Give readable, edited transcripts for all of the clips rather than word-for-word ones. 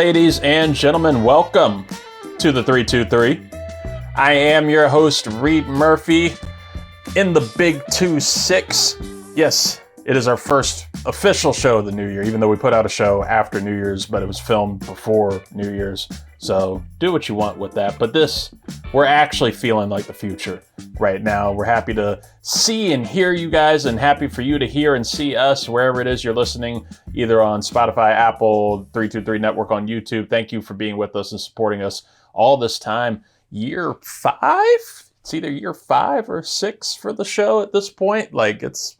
Ladies and gentlemen, welcome to the 323. I am your host, Reid Murphy, in the Big 2-6. Yes, it is our first official show of the new year, even though we put out a show after New Year's, but it was filmed before New Year's. So do what you want with that. But this, we're actually feeling like the future right now. We're happy to see and hear you guys, and happy for you to hear and see us wherever it is you're listening, either on Spotify, Apple, 323 Network on YouTube. Thank you for being with us and supporting us all this time. Year 5? It's either year 5 or 6 for the show at this point. Like, it's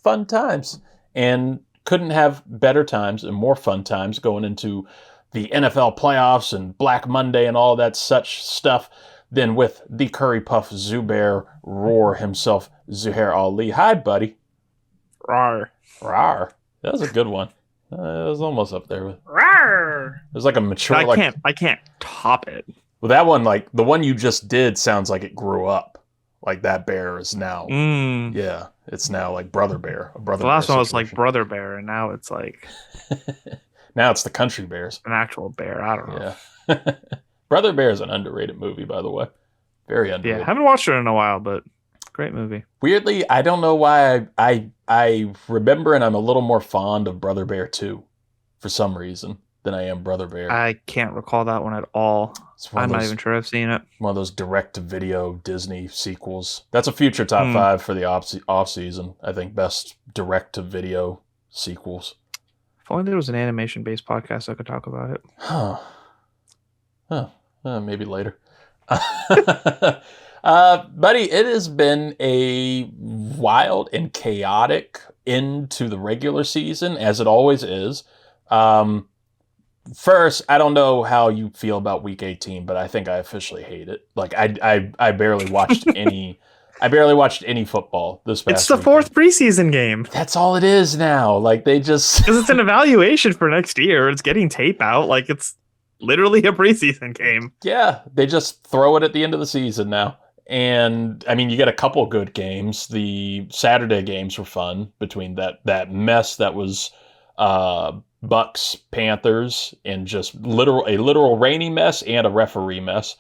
fun times, and couldn't have better times and more fun times going into the NFL playoffs and Black Monday and all that such stuff than with the Curry Puff Zuhair roar himself, Zuhair Ali. Hi, buddy. Rawr. Rawr. That was a good one. It was almost up there. Rawr. It was like a mature. I can't top it. Well, that one, like the one you just did, sounds like it grew up. Like that bear is now. Yeah, it's now like Brother Bear. The last one was like Brother Bear, and now it's like. Now it's the Country Bears. An actual bear. I don't know. Yeah. Brother Bear is an underrated movie, by the way. Very underrated. Yeah, haven't watched it in a while, but great movie. Weirdly, I don't know why I remember, and I'm a little more fond of Brother Bear 2 for some reason than I am Brother Bear. I can't recall that one at all. I'm not even sure I've seen it. One of those direct-to-video Disney sequels. That's a future top 5 for the off-season. I think best direct-to-video sequels. If only there was an animation-based podcast I could talk about it. Maybe later. Buddy, it has been a wild and chaotic end to the regular season, as it always is. First, I don't know how you feel about Week 18, but I think I officially hate it. Like, I barely watched any... I barely watched any football this past It's the weekend. 4th preseason game. That's all it is now. Like, they just... Because it's an evaluation for next year. It's getting tape out. Like, it's literally a preseason game. Yeah, they just throw it at the end of the season now. And, I mean, you get a couple good games. The Saturday games were fun between that mess that was Bucs, Panthers, and just a literal rainy mess and a referee mess.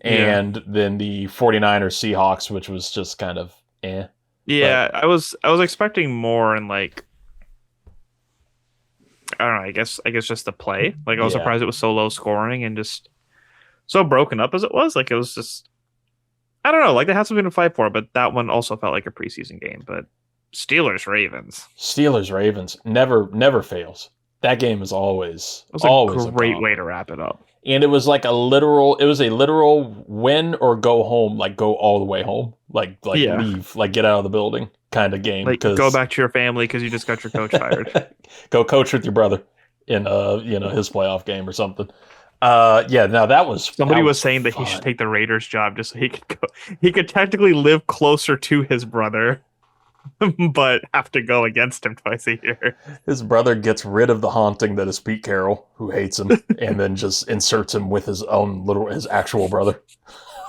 And then the 49ers Seahawks, which was just kind of eh. Yeah, but I was expecting more, and like I don't know, I guess just the play. Like, I was surprised it was so low scoring and just so broken up as it was. Like, it was just, I don't know, like they had something to fight for, but that one also felt like a preseason game. But Steelers Ravens never fails. That game is always a great way to wrap it up. And it was like a literal win or go home, like go all the way home, like leave, like get out of the building kind of game. Like, go back to your family because you just got your coach fired. Go coach with your brother in his playoff game or something. Now that was somebody was saying that he should take the Raiders job just so he could go. He could technically live closer to his brother, but have to go against him twice a year. His brother gets rid of the haunting that is Pete Carroll, who hates him, and then just inserts him with his actual brother.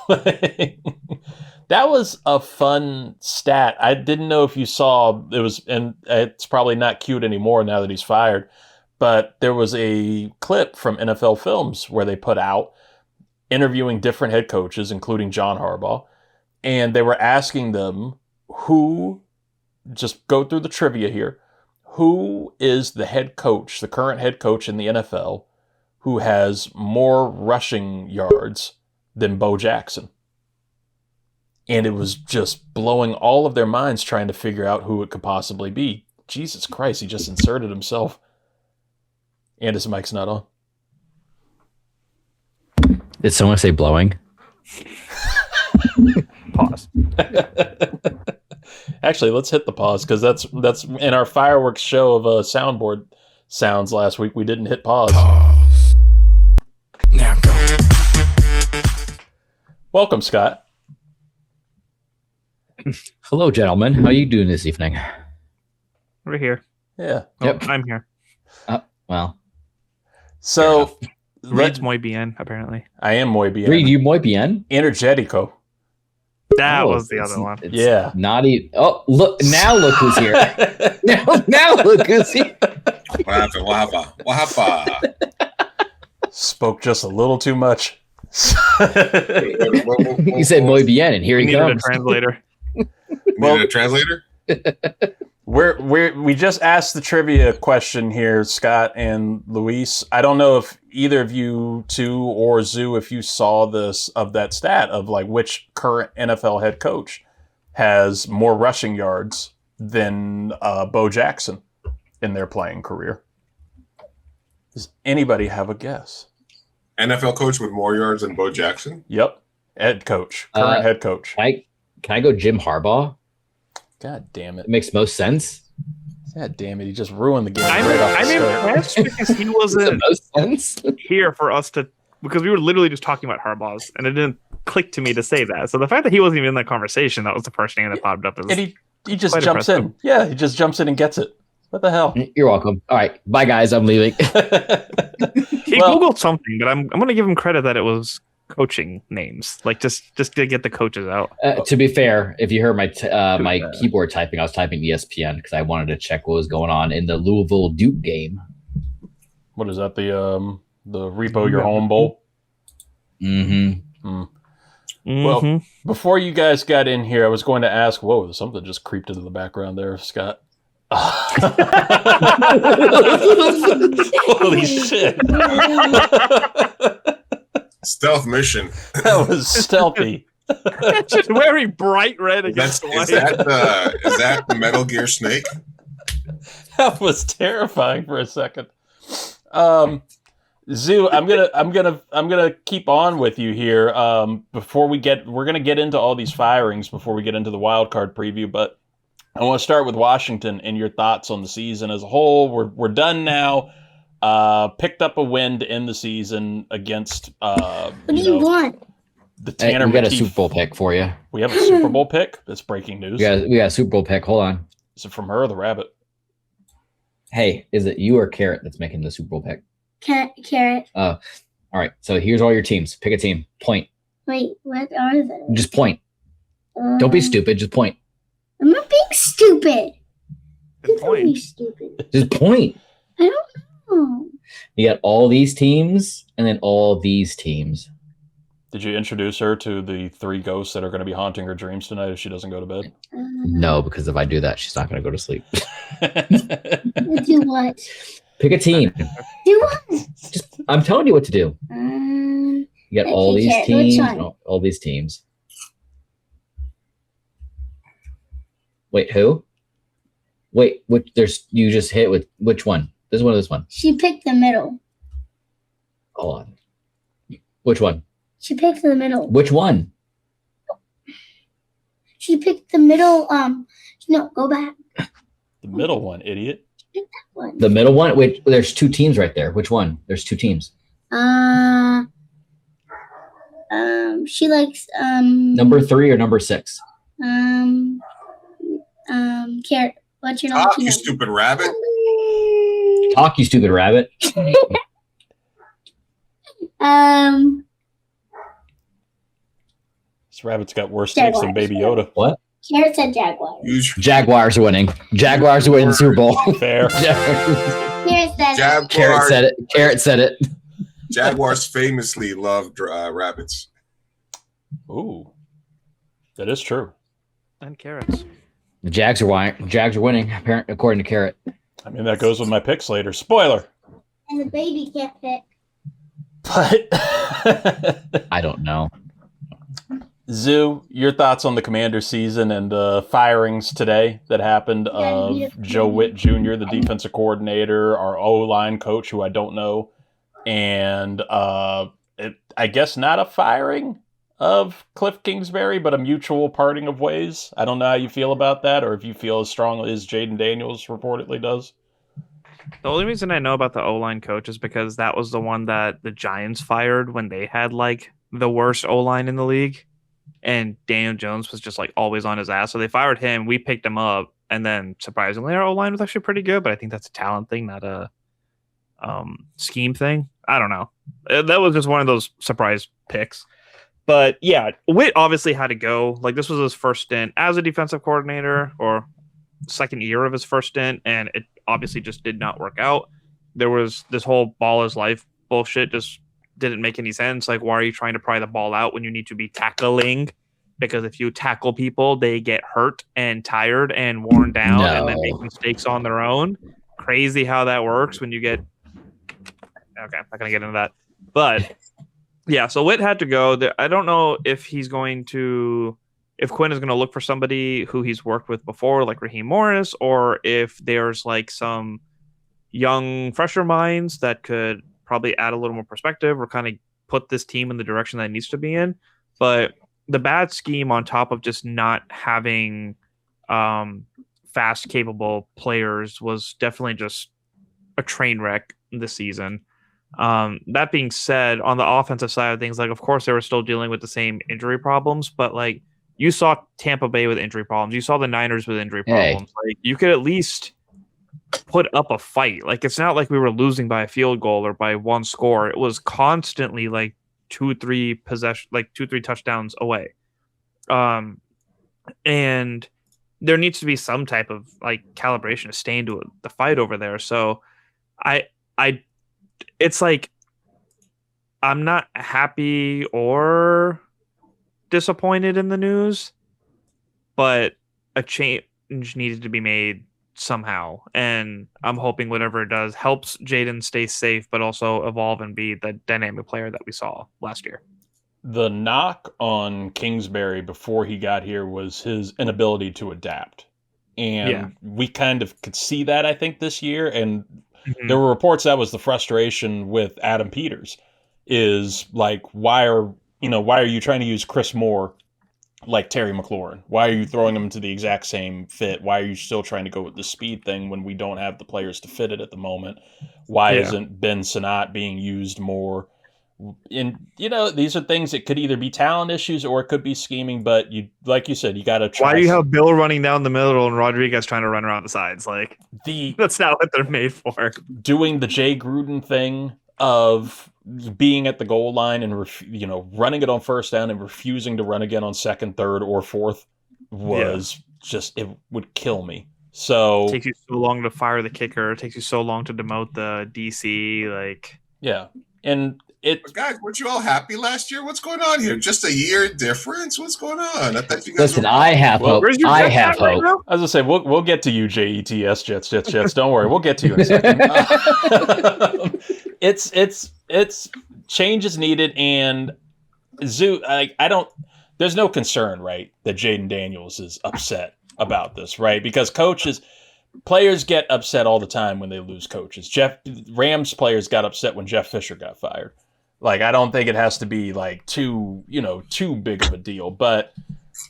That was a fun stat. I didn't know if you saw it was, and it's probably not cute anymore now that he's fired, but there was a clip from NFL Films where they put out interviewing different head coaches, including John Harbaugh, and they were asking them who. Just go through the trivia here. Who is the head coach, the current head coach in the NFL, who has more rushing yards than Bo Jackson? And it was just blowing all of their minds trying to figure out who it could possibly be. Jesus Christ, he just inserted himself. And his mic's not on. Did someone say blowing? Pause. Actually, let's hit the pause, because that's in our fireworks show of soundboard sounds last week. We didn't hit pause. Now go. Welcome, Scott. Hello, gentlemen. How are you doing this evening? We're here. Yeah. Yep. I'm here. Well. So, Reid's muy bien, apparently. I am muy bien. Reid, you muy bien? Energetico. That was the other one. Yeah. Not even. Oh, look! Now look who's here. now look who's here. What happened? spoke just a little too much. He said muy bien, and here he needed comes. a translator. Well, a translator? We just asked the trivia question here, Scott and Luis. I don't know if either of you two or Zoo, if you saw this of that stat of like which current NFL head coach has more rushing yards than Bo Jackson in their playing career. Does anybody have a guess? NFL coach with more yards than Bo Jackson? Yep. Head coach. Current head coach. Can I go Jim Harbaugh? God damn it. It makes most sense. God damn it. He just ruined the game. I'm impressed because he wasn't most sense. here for us to, because we were literally just talking about Harbaugh's, and it didn't click to me to say that. So the fact that he wasn't even in that conversation, that was the first thing that popped up. And he just jumps in. Yeah, he just jumps in and gets it. What the hell? You're welcome. All right. Bye, guys. I'm leaving. He Googled something, but I'm going to give him credit that it was coaching names, like just to get the coaches out. To be fair, if you heard my my keyboard typing, I was typing ESPN because I wanted to check what was going on in the Louisville Duke game. What is that? The Repo Your Home Bowl? Mm-hmm. Well, before you guys got in here, I was going to ask, whoa, something just creeped into the background there, Scott. Holy shit. Stealth mission. That was stealthy. It's just very bright red against white. Is that the Metal Gear Snake? That was terrifying for a second. Zoo, I'm gonna keep on with you here. We're gonna get into all these firings before we get into the wild card preview, but I want to start with Washington and your thoughts on the season as a whole. We're done now. Picked up a win to end the season against what do you want? The Tanner. We got a Super Bowl pick for you. We have a Super Bowl pick. That's breaking news. We got a Super Bowl pick. Hold on. Is it from her or the rabbit? Hey, is it you or Carrot that's making the Super Bowl pick? Carrot. All right. So here's all your teams. Pick a team. Point. Wait, what are they? Just point. Don't be stupid. Just point. I'm not being stupid. Good point. Be stupid. Just point. I don't know. You got all these teams and then all these teams. Did you introduce her to the 3 ghosts that are going to be haunting her dreams tonight if she doesn't go to bed? No, because if I do that, she's not going to go to sleep. Do what? Pick a team. Do what? I'm telling you what to do. You got all okay, these Carrot, teams. which one? All these teams. Wait, who? Wait, you just hit with which one? This one or this one? She picked the middle. Hold on. Which one? She picked the middle. Which one? She picked the middle. No, go back. The middle one, idiot. Pick that one. The middle one? Wait, there's 2 teams right there. Which one? There's 2 teams. She likes Number 3 or number 6? Carrot. What's your Talk, name? you stupid rabbit. Talk, you stupid rabbit. This rabbit's got worse takes than Baby Yoda. What? Carrot said Jaguars. Jaguars are winning. Jaguars are winning the Super Bowl. Fair. Carrot said Carrot said it. Carrot said it. Jaguars famously love rabbits. Ooh, that is true. And carrots. The Jags are winning, according to Carrot. I mean, that goes with my picks later. Spoiler. and the baby can't pick. But I don't know. Zoo, your thoughts on the Commanders season and the firings today that happened of Joe Witt Jr., the defensive coordinator, our O-line coach, who I don't know, and I guess not a firing of Cliff Kingsbury, but a mutual parting of ways. I don't know how you feel about that, or if you feel as strongly as Jaden Daniels reportedly does. The only reason I know about the O-line coach is because that was the one that the Giants fired when they had like the worst O-line in the league. And Daniel Jones was just like always on his ass. So they fired him. We picked him up. And then surprisingly, our O-line was actually pretty good. But I think that's a talent thing, not a scheme thing. I don't know. That was just one of those surprise picks. But yeah, Witt obviously had to go. Like this was his first stint as a defensive coordinator, or second year of his first stint. And it obviously just did not work out. There was this whole ball is life bullshit just didn't make any sense. Like, why are you trying to pry the ball out when you need to be tackling? Because if you tackle people, they get hurt and tired and worn down and then make mistakes on their own. Crazy how that works when you get... Okay, I'm not going to get into that. But, yeah, so Witt had to go. I don't know if he's going to... If Quinn is going to look for somebody who he's worked with before, like Raheem Morris, or if there's like some young, fresher minds that could probably add a little more perspective or kind of put this team in the direction that it needs to be in. But the bad scheme on top of just not having fast, capable players was definitely just a train wreck this season. That being said, on the offensive side of things, like, of course, they were still dealing with the same injury problems, but like, you saw Tampa Bay with injury problems. You saw the Niners with injury problems. Like, you could at least put up a fight. Like, it's not like we were losing by a field goal or by one score. It was constantly like 2-3 touchdowns away. And there needs to be some type of like calibration to stay into the fight over there. So it's like, I'm not happy or disappointed in the news, but a change needed to be made somehow, and I'm hoping whatever it does helps Jaden stay safe but also evolve and be the dynamic player that we saw last year. The knock on Kingsbury before he got here was his inability to adapt, and we kind of could see that, I think, this year, and there were reports that was the frustration with Adam Peters, is like, why are you trying to use Chris Moore like Terry McLaurin? Why are you throwing him into the exact same fit? Why are you still trying to go with the speed thing when we don't have the players to fit it at the moment? Why isn't Ben Sinnott being used more? And, these are things that could either be talent issues or it could be scheming, but like you said, you got to try. Why do you have Bill running down the middle and Rodriguez trying to run around the sides? Like, that's not what they're made for. Doing the Jay Gruden thing of being at the goal line and running it on first down and refusing to run again on second, third, or fourth was just, it would kill me. So it takes you so long to fire the kicker. It takes you so long to demote the DC. And guys, weren't you all happy last year? What's going on here? Just a year difference? What's going on? I thought you guys I have hope. I have hope. I was gonna say we'll get to you, JETS Jets. Don't worry, we'll get to you in a second. It's change is needed, and there's no concern, right, that Jaden Daniels is upset about this, right? Because players get upset all the time when they lose coaches. Rams players got upset when Jeff Fisher got fired. Like, I don't think it has to be like too big of a deal, but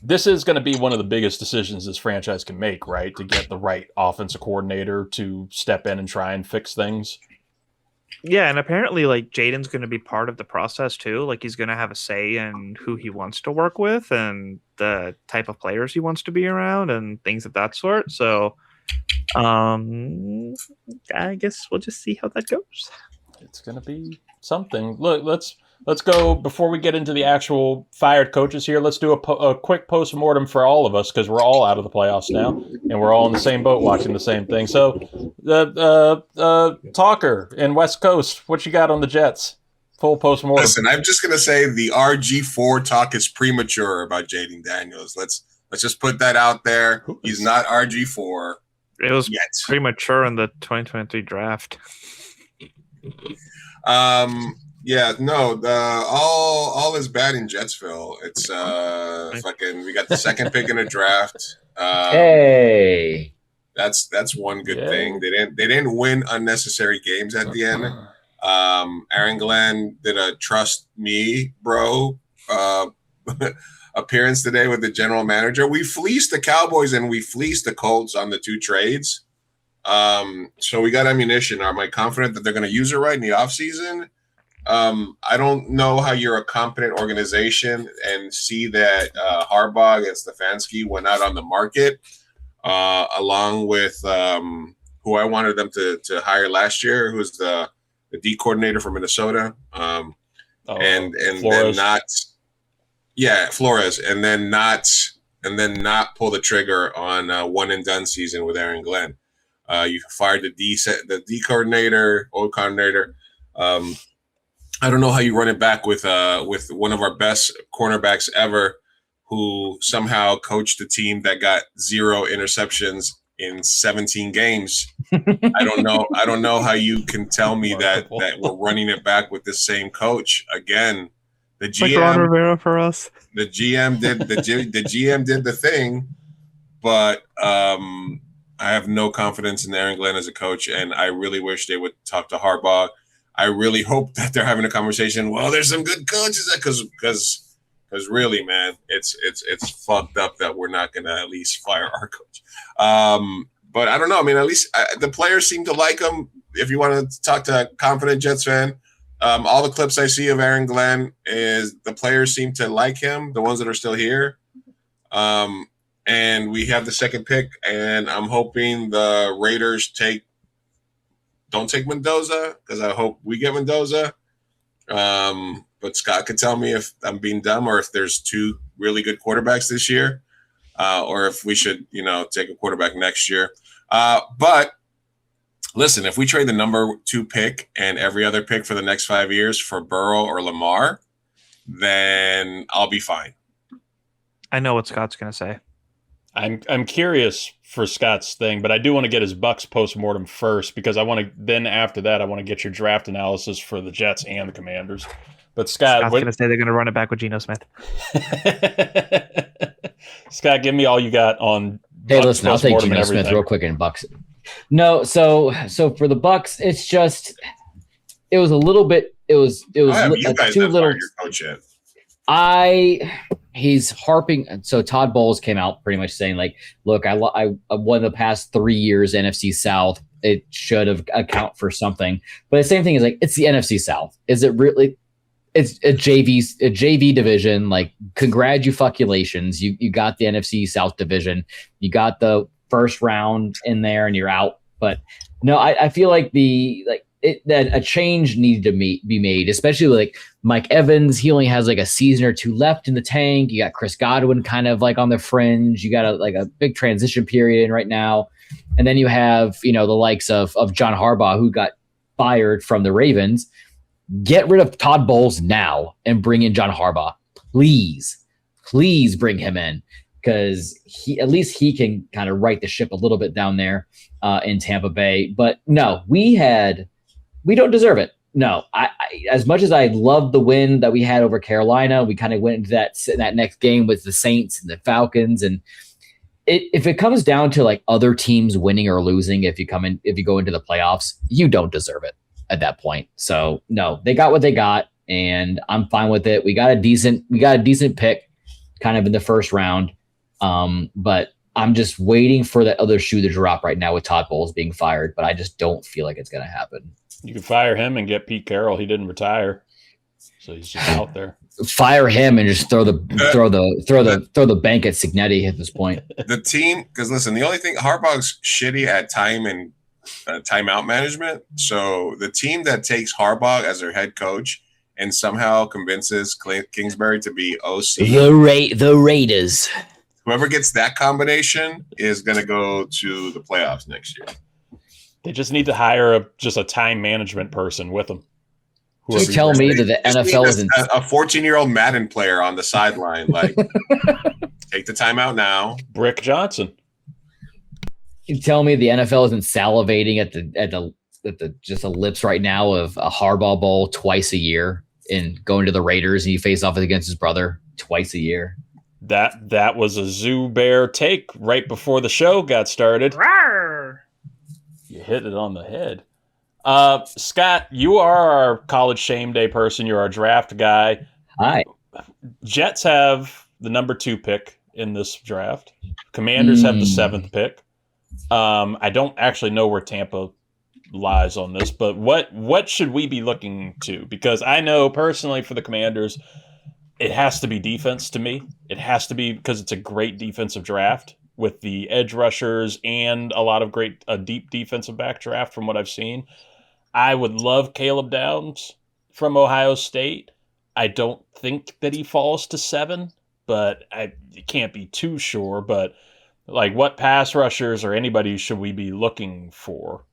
this is going to be one of the biggest decisions this franchise can make, right? To get the right offensive coordinator to step in and try and fix things. Yeah, and apparently, like, Jaden's going to be part of the process too. Like, he's going to have a say in who he wants to work with and the type of players he wants to be around and things of that sort. So, I guess we'll just see how that goes. It's going to be something. Look, let's go, before we get into the actual fired coaches here, let's do a quick post-mortem for all of us, because we're all out of the playoffs now, and we're all in the same boat watching the same thing. So, Talker in West Coast, what you got on the Jets? Full post-mortem. Listen, I'm just going to say the RG4 talk is premature about Jaden Daniels. Let's just put that out there. He's not RG4. It was premature in the 2023 draft. All is bad in Jetsville. It's we got the second pick in the draft. Hey, that's one good thing. They didn't win unnecessary games at the end. Aaron Glenn did a trust me, bro, appearance today with the general manager. We fleeced the Cowboys and we fleeced the Colts on the two trades. So we got ammunition. Am I confident that they're going to use it right in the offseason? I don't know how you're a competent organization and see that Harbaugh and Stefanski went out on the market along with who I wanted them to hire last year, who's the D coordinator from Minnesota, and Flores. Flores, and then not pull the trigger on a one and done season with Aaron Glenn. You fired the D coordinator, old coordinator. I don't know how you run it back with one of our best cornerbacks ever, who somehow coached a team that got 0 interceptions in 17 games. I don't know how you can tell me that we're running it back with the same coach again. The GM, like Ron Rivera for us. The GM did the thing, but I have no confidence in Aaron Glenn as a coach, and I really wish they would talk to Harbaugh. I really hope that they're having a conversation. Well, there's some good coaches because really, man, it's fucked up that we're not going to at least fire our coach. But I don't know. I mean, at least the players seem to like him. If you want to talk to a confident Jets fan, all the clips I see of Aaron Glenn is the players seem to like him, the ones that are still here. And we have the second pick, and I'm hoping the Raiders don't take Mendoza, because I hope we get Mendoza. But Scott could tell me if I'm being dumb or if there's 2 really good quarterbacks this year, or if we should, take a quarterback next year. But listen, if we trade the number 2 pick and every other pick for the next 5 years for Burrow or Lamar, then I'll be fine. I know what Scott's going to say. I'm curious for Scott's thing, but I do want to get his Bucs post-mortem first, because then after that, I want to get your draft analysis for the Jets and the Commanders. But Scott's going to say they're going to run it back with Geno Smith. Scott, give me all you got on Hey, listen, I'll take Geno Smith real quick in Bucs. No, so for the Bucs, it's just it was a little bit. It was too little. Your coach yet. He's harping. So Todd Bowles came out pretty much saying, like, look, I won the past 3 years NFC South. It should have account for something. But the same thing is, like, it's the NFC South. Is it really? It's a JV division. Like, congratulations, you got the NFC South division. You got the first round in there, and you're out. But no, I feel like that a change needed to be made, especially like Mike Evans. He only has like a season or 2 left in the tank. You got Chris Godwin kind of like on the fringe. You got a big transition period in right now. And then you have, the likes of John Harbaugh, who got fired from the Ravens. Get rid of Todd Bowles now and bring in John Harbaugh. Please bring him in, because at least he can kind of right the ship a little bit down there in Tampa Bay. But no, we don't deserve it. No, I as much as I loved the win that we had over Carolina, we kind of went into that next game with the Saints and the Falcons. And if it comes down to like other teams winning or losing, if you go into the playoffs, you don't deserve it at that point. So no, they got what they got, and I'm fine with it. We got a decent pick kind of in the first round. But I'm just waiting for that other shoe to drop right now with Todd Bowles being fired, but I just don't feel like it's going to happen. You can fire him and get Pete Carroll. He didn't retire, so he's just out there. Fire him and just throw the bank at Cignetti at this point. The team, because listen, the only thing, Harbaugh's shitty at time and timeout management. So the team that takes Harbaugh as their head coach and somehow convinces Kingsbury to be OC, the Raiders. Whoever gets that combination is going to go to the playoffs next year. They just need to hire just a time management person with them. Just tell me that the NFL isn't a 14-year-old Madden player on the sideline. Like, take the timeout now. Brick Johnson. You tell me the NFL isn't salivating at the just the lips right now of a Harbaugh Bowl twice a year and going to the Raiders, and you face off against his brother twice a year. That was a Zuhair take right before the show got started. Rawr! You hit it on the head. Scott, you are our college shame day person. You're our draft guy. Hi. Jets have the number 2 pick in this draft. Commanders have the 7th pick. I don't actually know where Tampa lies on this, but what should we be looking to? Because I know personally for the Commanders, it has to be defense to me. It has to be, because it's a great defensive draft with the edge rushers and a lot of deep defensive back draft from what I've seen. I would love Caleb Downs from Ohio State. I don't think that he falls to 7, but I can't be too sure. But like, what pass rushers or anybody should we be looking for?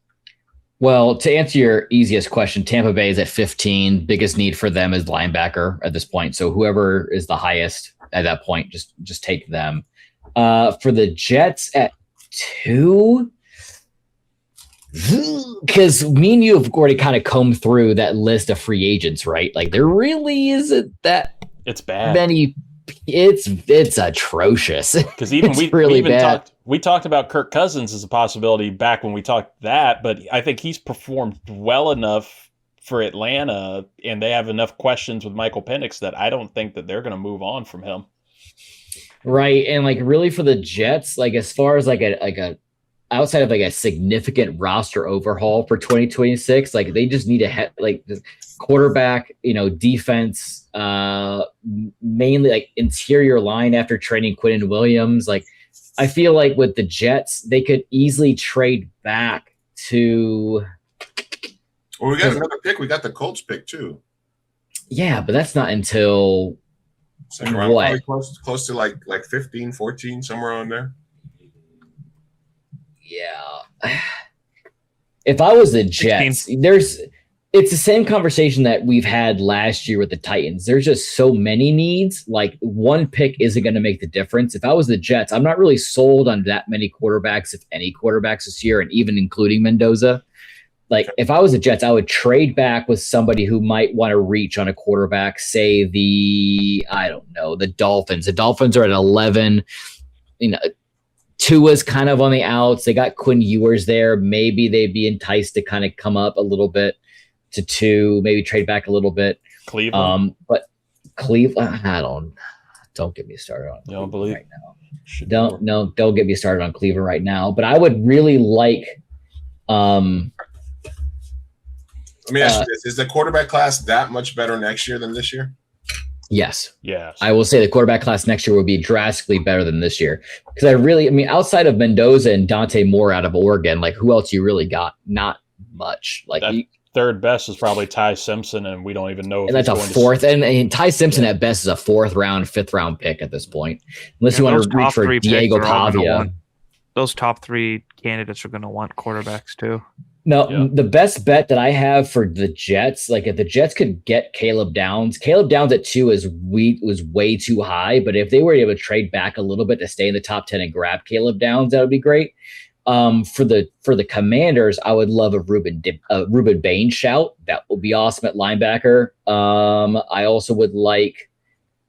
Well, to answer your easiest question, Tampa Bay is at 15. Biggest need for them is linebacker at this point. So whoever is the highest at that point, just take them. For the Jets at 2, because me and you have already kind of combed through that list of free agents, right? Like there really isn't that it's bad many. It's atrocious. Because even bad. We talked about Kirk Cousins as a possibility back when we talked that, but I think he's performed well enough for Atlanta, and they have enough questions with Michael Penix that I don't think that they're going to move on from him. Right, and like really for the Jets, like as far as like a outside of like a significant roster overhaul for 2026, like they just need like quarterback, defense, mainly like interior line after trading Quinnen Williams. Like I feel like with the Jets, they could easily trade back to. Well, we got another pick. We got the Colts pick too. Yeah, but that's not until second round, probably close to like 15, 14, somewhere on there. Yeah. If I was the Jets, it's the same conversation that we've had last year with the Titans. There's just so many needs. Like one pick isn't going to make the difference. If I was the Jets, I'm not really sold on that many quarterbacks, if any quarterbacks this year, and even including Mendoza. Like if I was the Jets, I would trade back with somebody who might want to reach on a quarterback, say the Dolphins. The Dolphins are at 11. Tua's kind of on the outs. They got Quinn Ewers there. Maybe they'd be enticed to kind of come up a little bit to 2, maybe trade back a little bit. Cleveland. But Cleveland, don't get me started on Cleveland right now. Don't get me started on Cleveland right now. But I would really like let me ask you this. Is the quarterback class that much better next year than this year? Yes. Yes. I will say the quarterback class next year will be drastically better than this year. Because outside of Mendoza and Dante Moore out of Oregon, like who else you really got? Not much. Like third best is probably Ty Simpson, and we don't even know if and that's a fourth. And Ty Simpson at best is a 4th round, 5th round pick at this point. Unless you want to reach for Diego Pavia. Those top 3 candidates are going to want quarterbacks too. No, The best bet that I have for the Jets, like if the Jets could get Caleb Downs at 2 was way too high. But if they were able to trade back a little bit to stay in the top 10 and grab Caleb Downs, that would be great. For the Commanders, I would love a Ruben Bain shout. That would be awesome at linebacker. I also would like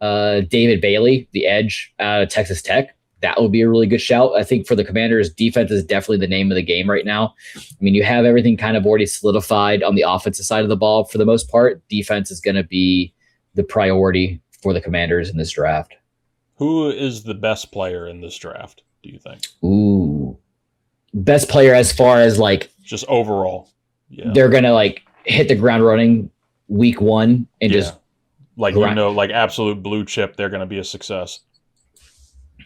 David Bailey, the edge out of Texas Tech. That would be a really good shout. I think for the Commanders, defense is definitely the name of the game right now. I mean, you have everything kind of already solidified on the offensive side of the ball for the most part. Defense is going to be the priority for the Commanders in this draft. Who is the best player in this draft, do you think? Ooh. Best player as far as like just overall. Yeah. They're going to like hit the ground running week 1 and just like like absolute blue chip, they're going to be a success.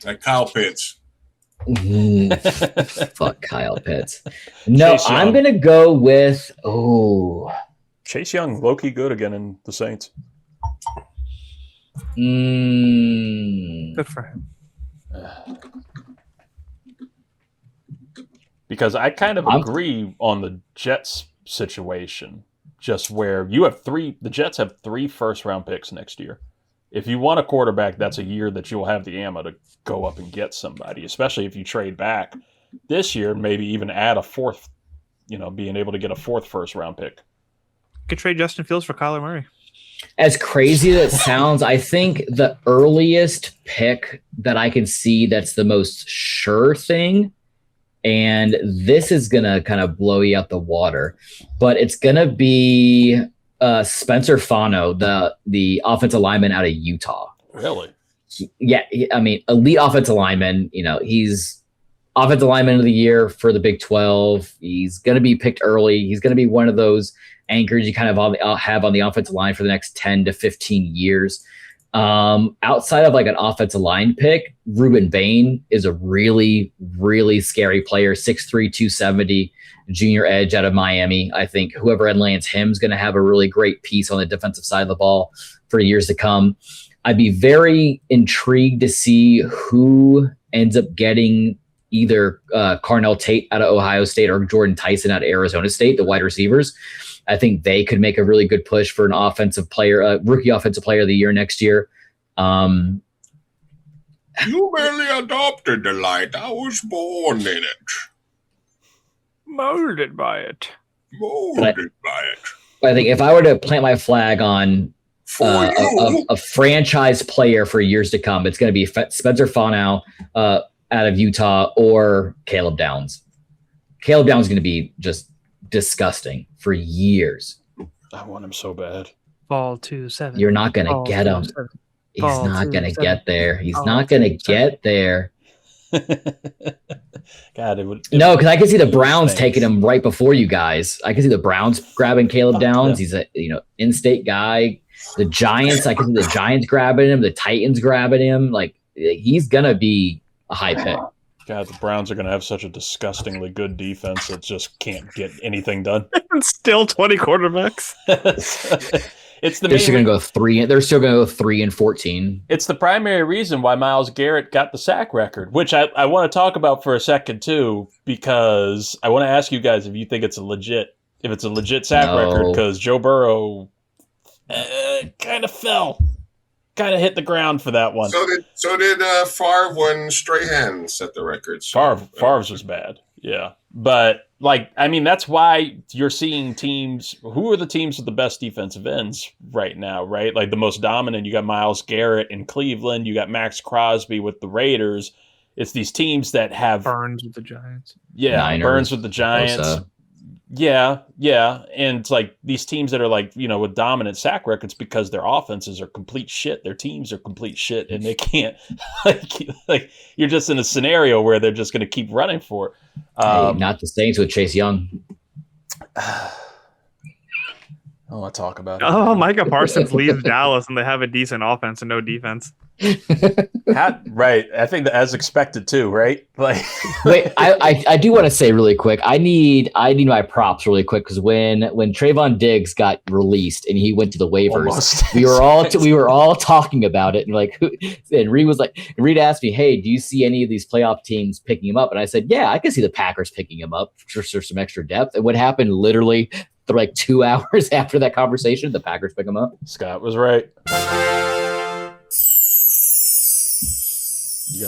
Like Kyle Pitts. Fuck Kyle Pitts. No, I'm going to go with Chase Young, low-key good again in the Saints. Good for him. Because I kind of agree on the Jets situation, just where the Jets have 3 first-round picks next year. If you want a quarterback, that's a year that you'll have the ammo to go up and get somebody, especially if you trade back this year, maybe even add a 4th, being able to get a 4th first-round pick. Could trade Justin Fields for Kyler Murray. As crazy as it sounds, I think the earliest pick that I can see that's the most sure thing, and this is going to kind of blow you out the water, but it's going to be Spencer Fano, the offensive lineman out of Utah. Really? Elite offensive lineman. He's offensive lineman of the year for the Big 12. He's going to be picked early. He's going to be one of those anchors you kind of have on the offensive line for the next 10 to 15 years. Outside of like an offensive line pick, Ruben Bain is a really, really scary player, 6'3", 270, junior edge out of Miami. I think whoever lands him is going to have a really great piece on the defensive side of the ball for years to come. I'd be very intrigued to see who ends up getting either Carnell Tate out of Ohio State or Jordan Tyson out of Arizona State, the wide receivers. I think they could make a really good push for an offensive player, rookie offensive player of the year next year. You merely adopted the light. I was born in it. Molded by it. I think if I were to plant my flag on a franchise player for years to come, it's going to be Spencer Fonau out of Utah or Caleb Downs. Caleb Downs is going to be just disgusting for years. I want him so bad. Fall 2-7. You're not going to get him. He's not going to get there. He's not going to get there. God, no, because I can see the Browns taking him right before you guys. I can see the Browns grabbing Caleb Downs. Yeah. He's a in-state guy. The Giants, I can see the Giants grabbing him. The Titans grabbing him. Like, he's gonna be a high pick. God, the Browns are gonna have such a disgustingly good defense that just can't get anything done. Still 20 quarterbacks. They're still gonna go 3. They're still gonna go 3-14. It's the primary reason why Myles Garrett got the sack record, which I want to talk about for a second too, because I want to ask you guys if you think it's a legit sack record, because Joe Burrow kind of hit the ground for that one. So did Favre when Strahan set the record. Favre's was bad, yeah, but. That's why you're seeing teams. Who are the teams with the best defensive ends right now, right? Like the most dominant, you got Myles Garrett in Cleveland. You got Max Crosby with the Raiders. It's these teams that have... Burns with the Giants. Yeah, Niners, Burns with the Giants. Yeah. And it's like these teams that are like, with dominant sack records because their offenses are complete shit. Their teams are complete shit, and they can't... like you're just in a scenario where they're just going to keep running for it. Not the Saints with Chase Young. I don't want to talk about it. Oh, Micah Parsons leaves Dallas and they have a decent offense and no defense. Right. I think that as expected too, right? Like, wait, I do want to say really quick. I need my props really quick because when Trayvon Diggs got released and he went to the waivers, we were all talking about it and Reid asked me, "Hey, do you see any of these playoff teams picking him up?" And I said, "Yeah, I can see the Packers picking him up for some extra depth." And what happened literally 2 hours after that conversation, the Packers pick him up. Scott was right. You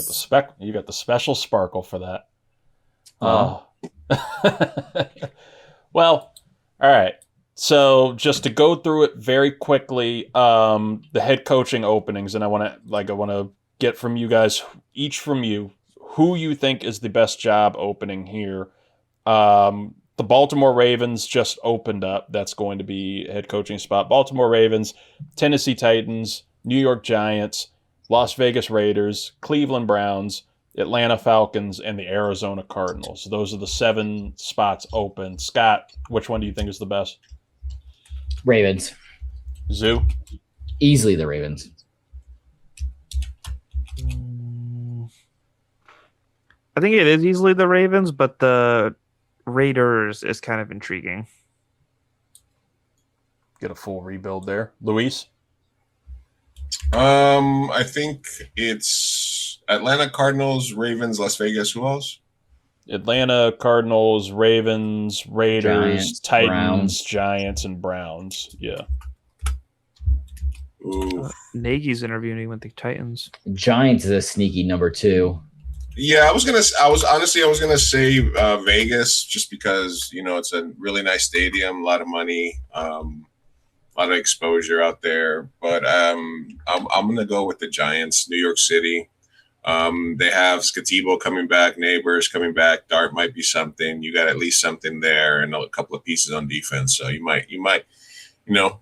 got the special sparkle for that. Oh. Well, all right. So just to go through it very quickly, the head coaching openings, and I want to get from you guys, each from you, who you think is the best job opening here. The Baltimore Ravens just opened up. That's going to be a head coaching spot. Baltimore Ravens, Tennessee Titans, New York Giants, Las Vegas Raiders, Cleveland Browns, Atlanta Falcons, and the Arizona Cardinals. Those are the 7 spots open. Scott, which one do you think is the best? Ravens. Zoo? Easily the Ravens. I think it is easily the Ravens, but the Raiders is kind of intriguing. Get a full rebuild there. Luis? I think it's Atlanta Cardinals, Ravens, Las Vegas. Who else? Atlanta Cardinals, Ravens, Raiders, Giants, Titans, Browns. Giants, and Browns. Yeah. Nagy's interviewing with the Titans. Giants is a sneaky number 2. Yeah, I was gonna say Vegas just because it's a really nice stadium, a lot of money, a lot of exposure out there. But I'm gonna go with the Giants, New York City. They have Scativo coming back, Neighbors coming back. Dart might be something. You got at least something there, and a couple of pieces on defense. So you might,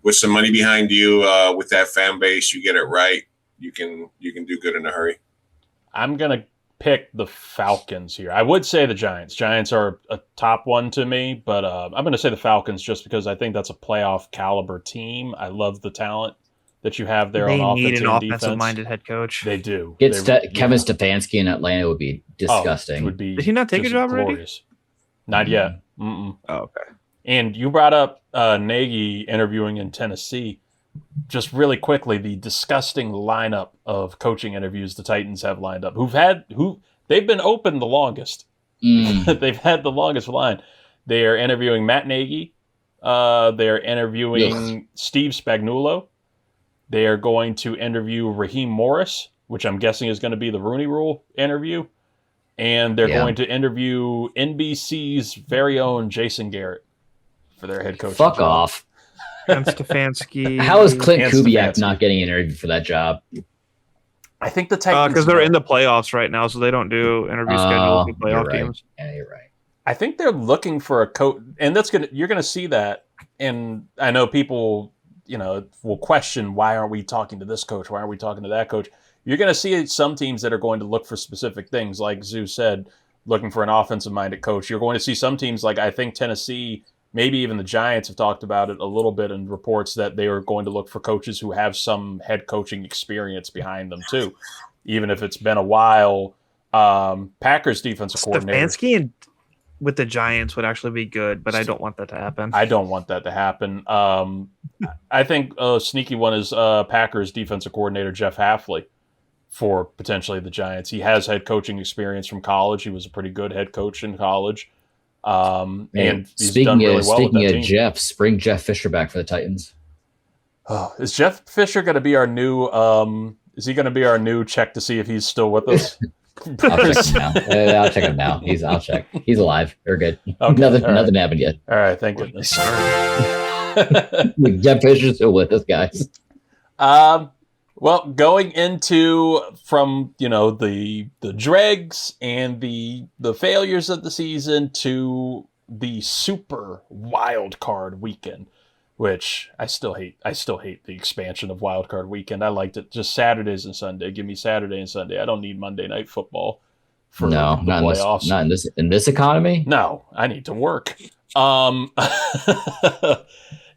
with some money behind you, with that fan base, you get it right. You can do good in a hurry. I'm gonna pick the Falcons here. I would say the Giants. Giants are a top one to me, but I'm going to say the Falcons just because I think that's a playoff caliber team. I love the talent that you have there on offense and defense. They need an offensive-minded head coach. They do. Kevin Stefanski in Atlanta would be disgusting. Would be. Did he not take a job already? Not yet. Mm-mm. Oh, okay. And you brought up Nagy interviewing in Tennessee. Just really quickly, the disgusting lineup of coaching interviews the Titans have lined up. They've been open the longest. They've had the longest line. They are interviewing Matt Nagy. They're interviewing Steve Spagnuolo. They are going to interview Raheem Morris, which I'm guessing is going to be the Rooney Rule interview. And they're going to interview NBC's very own Jason Garrett for their head coach. Fuck off. And Stefanski. How is Clint Kubiak not getting an interview for that job? I think the Titans... Because they're in the playoffs right now, so they don't do interview schedules with playoff teams. Yeah, you're right. I think they're looking for a coach, and you're gonna see that. And I know people, will question, why aren't we talking to this coach? Why aren't we talking to that coach? You're gonna see some teams that are going to look for specific things, like Zoo said, looking for an offensive-minded coach. You're going to see some teams, like I think Tennessee, maybe even the Giants, have talked about it a little bit in reports that they are going to look for coaches who have some head coaching experience behind them too, even if it's been a while. Packers defensive coordinator. Stefanski with the Giants would actually be good, but I don't want that to happen. I don't want that to happen. I think a sneaky one is Packers defensive coordinator Jeff Hafley for potentially the Giants. He has head coaching experience from college. He was a pretty good head coach in college. And he's done really well with that team. Jeff, bring Jeff Fisher back for the Titans. Oh, is Jeff Fisher going to be our new? Is he going to be our new check to see if he's still with us? I'll check him now. I'll check. He's alive. We're good. Okay, nothing happened yet. All right, thank goodness. Jeff Fisher's still with us, guys. Well, going into from the dregs and the failures of the season to the super wild card weekend, which I still hate. I still hate the expansion of wild card weekend. I liked it just Saturdays and Sunday. Give me Saturday and Sunday. I don't need Monday Night Football for the playoffs. Not in this economy. No, I need to work.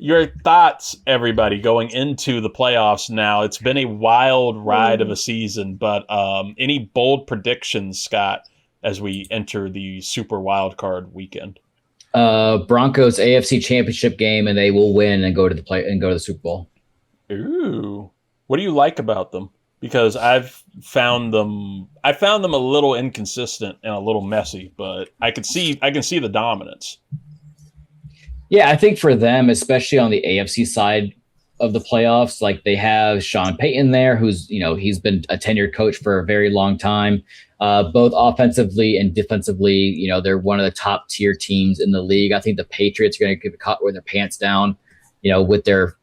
Your thoughts, everybody, going into the playoffs now. It's been a wild ride of a season, but any bold predictions, Scott, as we enter the super wild card weekend? Broncos AFC Championship game, and they will win and go to the Super Bowl. Ooh, what do you like about them? Because I've found them a little inconsistent and a little messy, but I can see the dominance. Yeah, I think for them, especially on the AFC side of the playoffs, like they have Sean Payton there, who's he's been a tenured coach for a very long time. Both offensively and defensively, they're one of the top tier teams in the league. I think the Patriots are going to get caught with their pants down, with their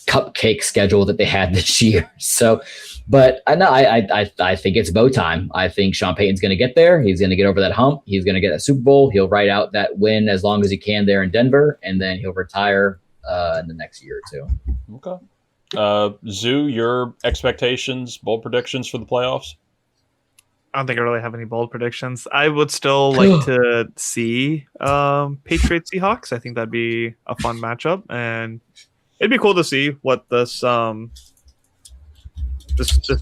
cupcake schedule that they had this year. So, but I think it's bow time. I think Sean Payton's going to get there. He's going to get over that hump. He's going to get a Super Bowl. He'll ride out that win as long as he can there in Denver, and then he'll retire in the next year or two. Okay. Zoo, your expectations, bold predictions for the playoffs? I don't think I really have any bold predictions. I would still like to see Patriots Seahawks. I think that'd be a fun matchup, and it'd be cool to see what this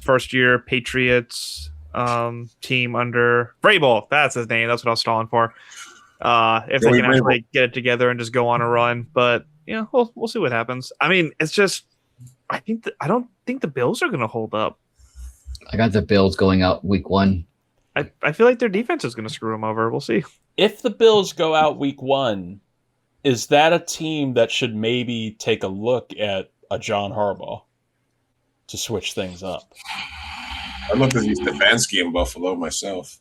first year Patriots team under Vrabel, that's his name. That's what I was stalling for. If they can actually get it together and just go on a run, but we'll see what happens. I mean, it's just I don't think the Bills are going to hold up. I got the Bills going out week 1. I feel like their defense is going to screw them over. We'll see. If the Bills go out week 1, is that a team that should maybe take a look at a John Harbaugh to switch things up? I looked at Stefanski in Buffalo myself.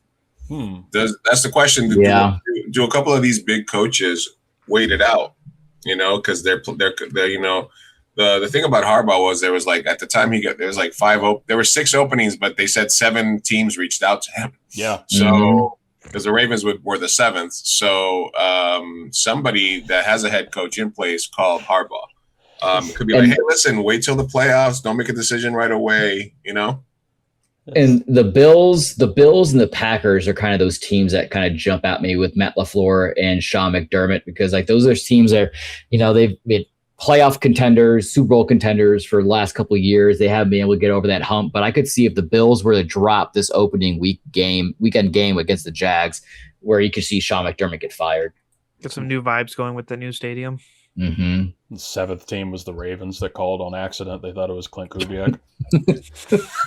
That's the question. Do a couple of these big coaches wait it out? Because they're the thing about Harbaugh was there was at the time there was there were 6 openings, but they said 7 teams reached out to him. Yeah. So because the Ravens were the 7th, so somebody that has a head coach in place called Harbaugh could be hey, listen, wait till the playoffs. Don't make a decision right away. And the Bills and the Packers are kind of those teams that kind of jump at me with Matt LaFleur and Sean McDermott, because those are teams that they've been playoff contenders, Super Bowl contenders for the last couple of years. They haven't been able to get over that hump, but I could see if the Bills were to drop this opening weekend game against the Jags, where you could see Sean McDermott get fired. Get some new vibes going with the new stadium. Mm-hmm. The 7th team was the Ravens that called on accident. They thought it was Clint Kubiak.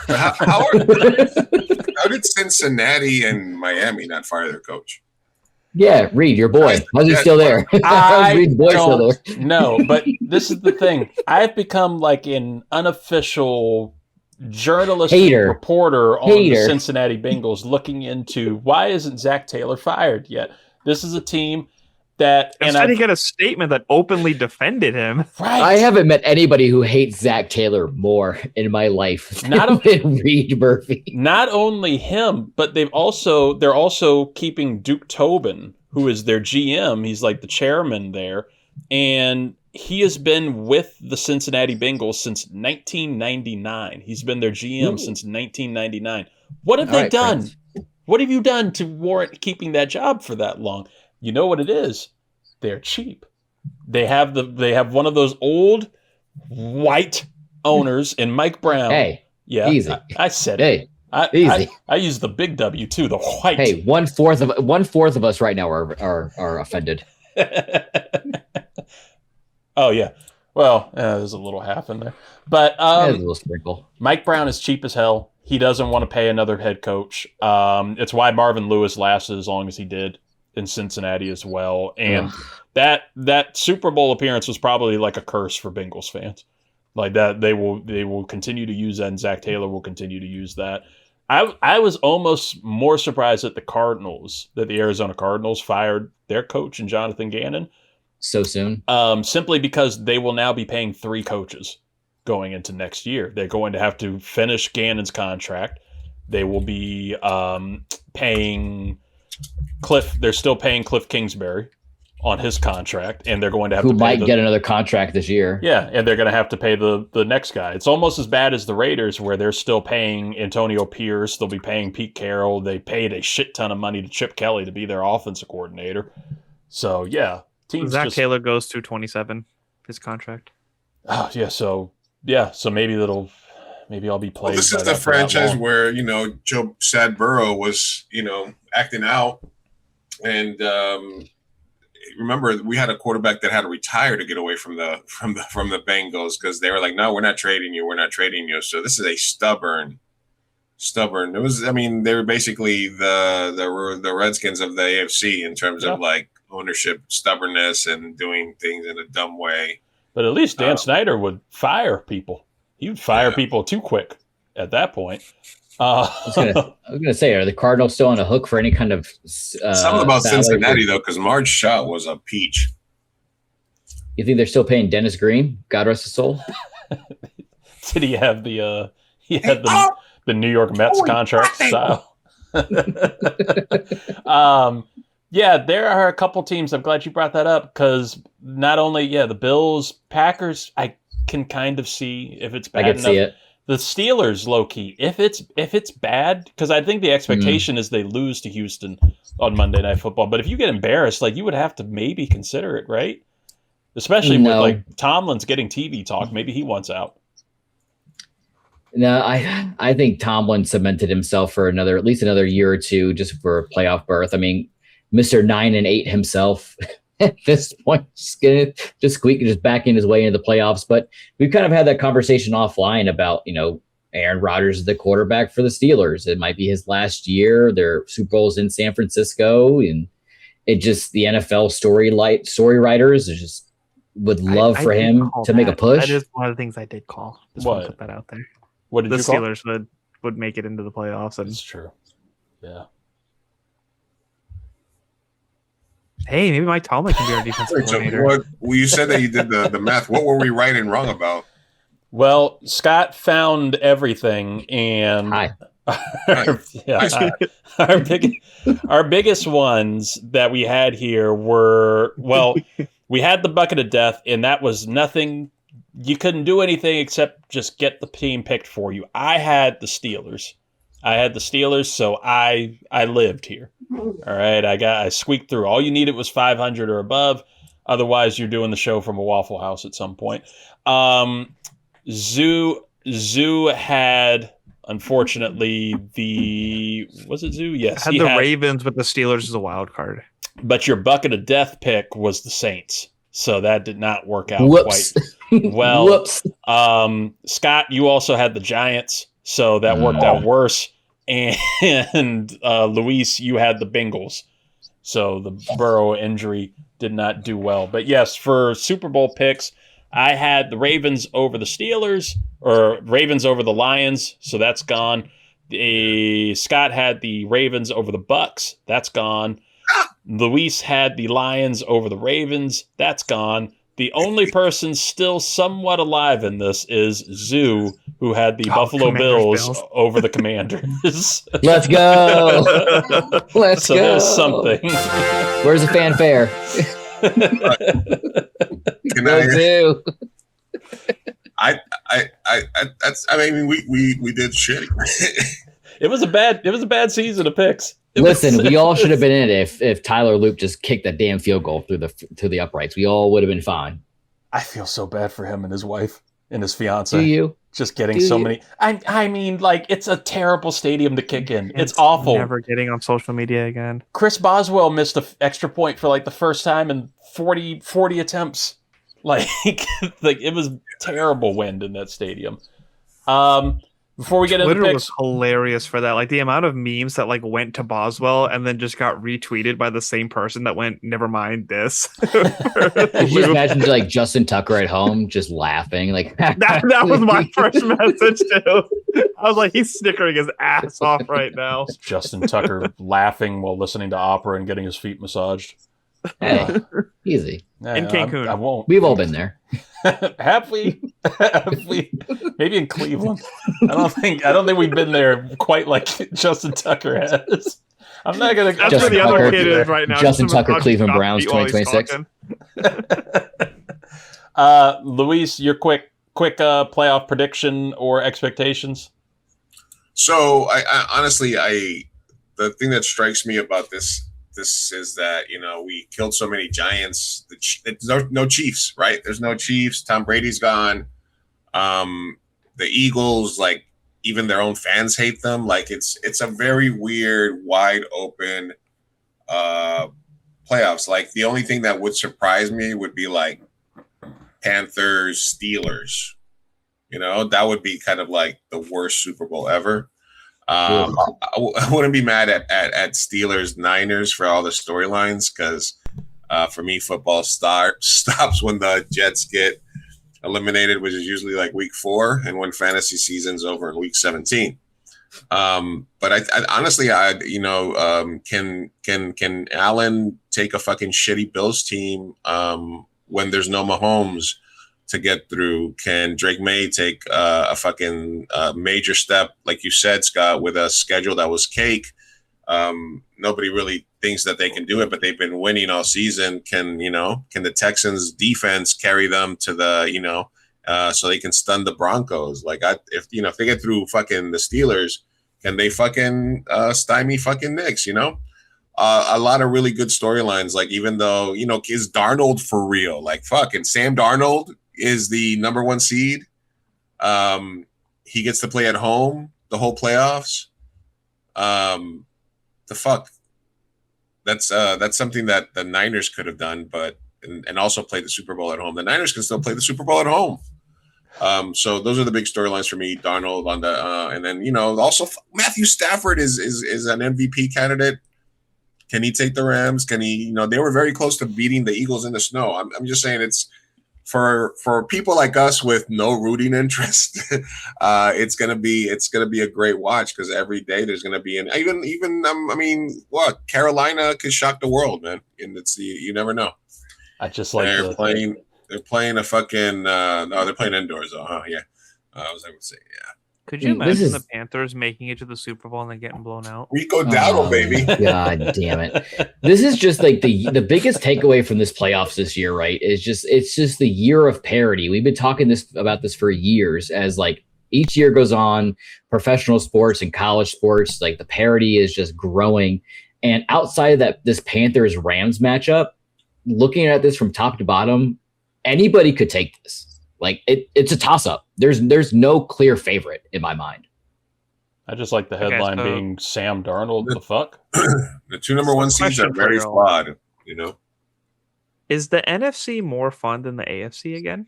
How did Cincinnati and Miami not fire their coach? Yeah, Reid, your boy. How's he still there? I don't know, but this is the thing. I've become like an unofficial journalistic reporter on the Cincinnati Bengals, looking into why isn't Zach Taylor fired yet? This is a team that, and I get a statement that openly defended him. Right. I haven't met anybody who hates Zach Taylor more in my life than Reid Murphy. Not only him, but they're also keeping Duke Tobin, who is their GM. He's like the chairman there, and he has been with the Cincinnati Bengals since 1999. He's been their GM since 1999. What have they done? Friends. What have you done to warrant keeping that job for that long? You know what it is? They're cheap. They have one of those old white owners in Mike Brown. Hey, yeah, easy. I said it. Easy. I use the big W too. The white. Hey, one fourth of us right now are offended. Oh yeah. Well, there's a little half in there, but there's a little sprinkle. Mike Brown is cheap as hell. He doesn't want to pay another head coach. It's why Marvin Lewis lasted as long as he did in Cincinnati as well. And that Super Bowl appearance was probably like a curse for Bengals fans. Like that, they will continue to use that, and Zach Taylor will continue to use that. I was almost more surprised that the Arizona Cardinals fired their coach and Jonathan Gannon so soon. Simply because they will now be paying 3 coaches going into next year. They're going to have to finish Gannon's contract. They will be paying Cliff. They're still paying Cliff Kingsbury on his contract, and they're going to have to pay get another contract this year. Yeah, and they're going to have to pay the next guy. It's almost as bad as the Raiders, where they're still paying Antonio Pierce. They'll be paying Pete Carroll. They paid a shit ton of money to Chip Kelly to be their offensive coordinator. So yeah, Zach Taylor goes to 27, his contract. Oh yeah, so maybe I'll be played. Well, this is the franchise where Joe Burrow was acting out, and remember we had a quarterback that had to retire to get away from the Bengals because they were like, no, we're not trading you. So this is a stubborn. It was, they were basically the Redskins of the AFC in terms of like ownership, stubbornness, and doing things in a dumb way. But at least Dan Snyder would fire people. He would fire people too quick at that point. I was gonna say, are the Cardinals still on a hook for any kind of something about Cincinnati though? Because Marge Shaw was a peach. You think they're still paying Dennis Green? God rest his soul. Did he have the New York Mets contract style? Yeah, there are a couple teams. I'm glad you brought that up because not only the Bills, Packers, I can kind of see if it's bad enough. See it. The Steelers, low key, if it's bad, because I think the expectation is they lose to Houston on Monday Night Football. But if you get embarrassed, like you would have to maybe consider it, right? Especially with like Tomlin's getting TV talk, maybe he wants out. No, I think Tomlin cemented himself for at least another year or two just for a playoff berth. I mean, Mr. 9-8 himself at this point, just backing his way into the playoffs. But we've kind of had that conversation offline about, Aaron Rodgers is the quarterback for the Steelers. It might be his last year. Their Super Bowl's in San Francisco, and it just the NFL story writers just would love for him to make a push. That is one of the things I did call. Just want to put that out there. What did the you call? Steelers would make it into the playoffs? And that's true. Yeah. Hey, maybe Mike Tomlin can be our defensive coordinator. You said that you did the math. What were we right and wrong about? Well, Scott found everything, and our biggest ones that we had here were, we had the bucket of death, and that was nothing. You couldn't do anything except just get the team picked for you. I had the Steelers. So I lived here. All right, I squeaked through. All you needed was 500 or above. Otherwise, you're doing the show from a Waffle House at some point. Zoo had, unfortunately, was it Zoo? Yes, had the Ravens, but the Steelers is a wild card. But your bucket of death pick was the Saints, so that did not work out quite well. Whoops. Scott, you also had the Giants, so that worked out worse. and Luis, you had the Bengals. So the Burrow injury did not do well. But yes, for Super Bowl picks, I had the Ravens over the Steelers, or Ravens over the Lions, so that's gone. Scott had the Ravens over the Bucs, that's gone. Luis had the Lions over the Ravens, that's gone. The only person still somewhat alive in this is Zoo, who had the Buffalo Bills over the Commanders. Let's go. Let's so go. there's something. Where's the fanfare? Let's do. We did shit. It was a bad season of picks. Listen, we all should have been in it if Tyler Luke just kicked that damn field goal through the uprights. We all would have been fine. I feel so bad for him and his wife and his fiance. Do you? Just getting many. I mean, like, it's a terrible stadium to kick in. It's awful. Never getting on social media again. Chris Boswell missed an extra point for like the first time in 40 attempts. Like it was terrible wind in that stadium. Before we get into Twitter picks, was hilarious for that. Like the amount of memes that like went to Boswell and then just got retweeted by the same person that went, never mind this. Could you imagine like Justin Tucker at home just laughing? Like that was my first message too. I was like, he's snickering his ass off right now. Justin Tucker laughing while listening to opera and getting his feet massaged. Hey, easy. In Cancun. I won't. We've all been there. Have we? Maybe in Cleveland. I don't think we've been there quite like Justin Tucker has. I'm not gonna. That's Justin where the Tucker, other kid is right now. Justin Tucker, Cleveland Browns, 2026. Luis, your quick playoff prediction or expectations? So I honestly, the thing that strikes me about this is that, we killed so many Giants. There's no Chiefs, right? There's no Chiefs. Tom Brady's gone. The Eagles, like, even their own fans hate them. Like, it's a very weird, wide open playoffs. Like, the only thing that would surprise me would be like Panthers, Steelers. That would be kind of like the worst Super Bowl ever. I wouldn't be mad at Steelers Niners for all the storylines, because for me, football stops when the Jets get eliminated, which is usually like week 4, and when fantasy season's over in week 17. But I honestly, can Allen take a fucking shitty Bills team when there's no Mahomes to get through? Can Drake May take a fucking major step, like you said, Scott, with a schedule that was cake? Nobody really thinks that they can do it, but they've been winning all season. Can the Texans defense carry them to the, so they can stun the Broncos? Like, if they get through fucking the Steelers, can they fucking stymie fucking Knicks? A lot of really good storylines. Like, even though, is Darnold for real? Like, fucking Sam Darnold is the number 1 seed. He gets to play at home the whole playoffs. The fuck? That's something that the Niners could have done, but and also play the Super Bowl at home. The Niners can still play the Super Bowl at home. So those are the big storylines for me. Darnold on the and then also Matthew Stafford is an MVP candidate. Can he take the Rams? Can he? They were very close to beating the Eagles in the snow. I'm just saying, it's for people like us with no rooting interest. It's gonna be a great watch, because every day there's gonna be Carolina could shock the world, man. And you never know. I just like they're playing a fucking no, they're playing indoors though, huh? Yeah. I was able to say, yeah. Could you imagine the Panthers making it to the Super Bowl and then getting blown out? Rico Dowdle, baby. God damn it. This is just like the biggest takeaway from this playoffs this year, right? It's just the year of parity. We've been talking about this for years, as like each year goes on, professional sports and college sports, like the parity is just growing. And outside of this Panthers Rams matchup, looking at this from top to bottom, anybody could take this. Like it's a toss-up. There's no clear favorite in my mind. I just like the headline being Sam Darnold. The fuck? The 2 number 1 seeds are very flawed. Is the NFC more fun than the AFC again?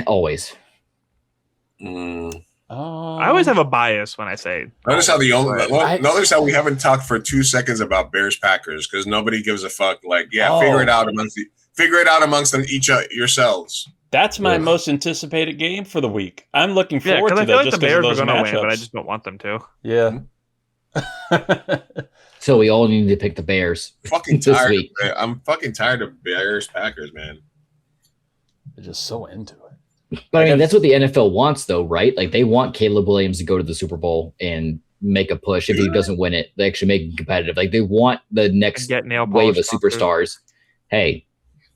Always. I I always have a bias when I say. Notice how notice how we haven't talked for 2 seconds about Bears Packers because nobody gives a fuck. Like, figure it out amongst yourselves. That's my most anticipated game for the week. I'm looking forward to that. I feel like just the Bears are going to win, but I just don't want them to. Yeah. So we all need to pick the Bears. Fucking tired. I'm fucking tired of Bears Packers, man. They're just so into it. But I mean, that's what the NFL wants, though, right? Like they want Caleb Williams to go to the Super Bowl and make a push. If he doesn't win it, they actually make it competitive. Like they want the next wave of superstars. Hey,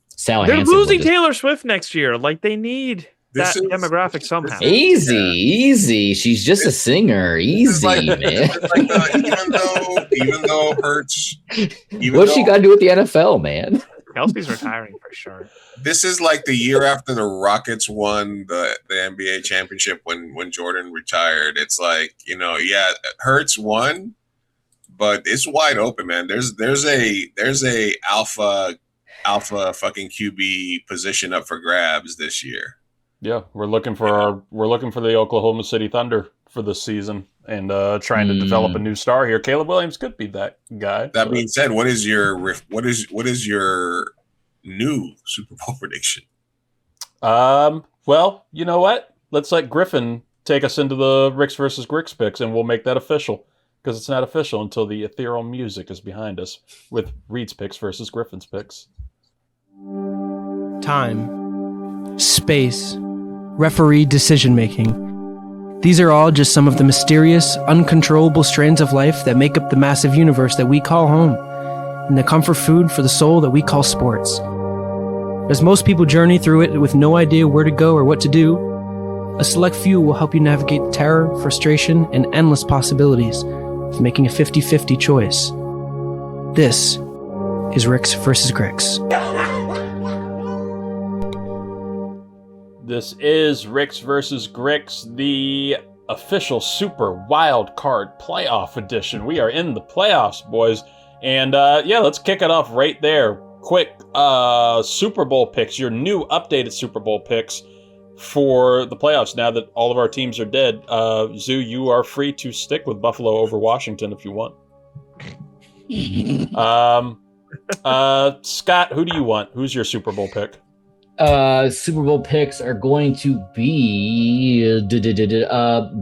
Sally they're Hansen losing Taylor Swift next year. Like they need that demographic somehow. Easy. She's just a singer. Easy, man. Even though it hurts. What's she got to do with the NFL, man? Kelsey's retiring for sure. This is like the year after the Rockets won the NBA championship when Jordan retired. It's like, Hurts won, but it's wide open, man. There's a alpha fucking QB position up for grabs this year. Yeah, we're looking for the Oklahoma City Thunder for this season and trying to develop a new star here. Caleb Williams could be that guy. That being said, what is your new Super Bowl prediction? Well, you know what? Let's let Griffin take us into the Ricks versus Gricks picks, and we'll make that official because it's not official until the ethereal music is behind us with Reid's picks versus Griffin's picks. Time, space, referee decision-making. These are all just some of the mysterious, uncontrollable strands of life that make up the massive universe that we call home, and the comfort food for the soul that we call sports. As most people journey through it with no idea where to go or what to do, a select few will help you navigate the terror, frustration, and endless possibilities of making a 50-50 choice. This is Ricks versus Gricks. This is Ricks versus Gricks, the official Super Wild Card Playoff Edition. We are in the playoffs, boys. And let's kick it off right there. Quick Super Bowl picks, your new updated Super Bowl picks for the playoffs now that all of our teams are dead. Zoo, you are free to stick with Buffalo over Washington if you want. Scott, who do you want? Who's your Super Bowl pick? Super Bowl picks are going to be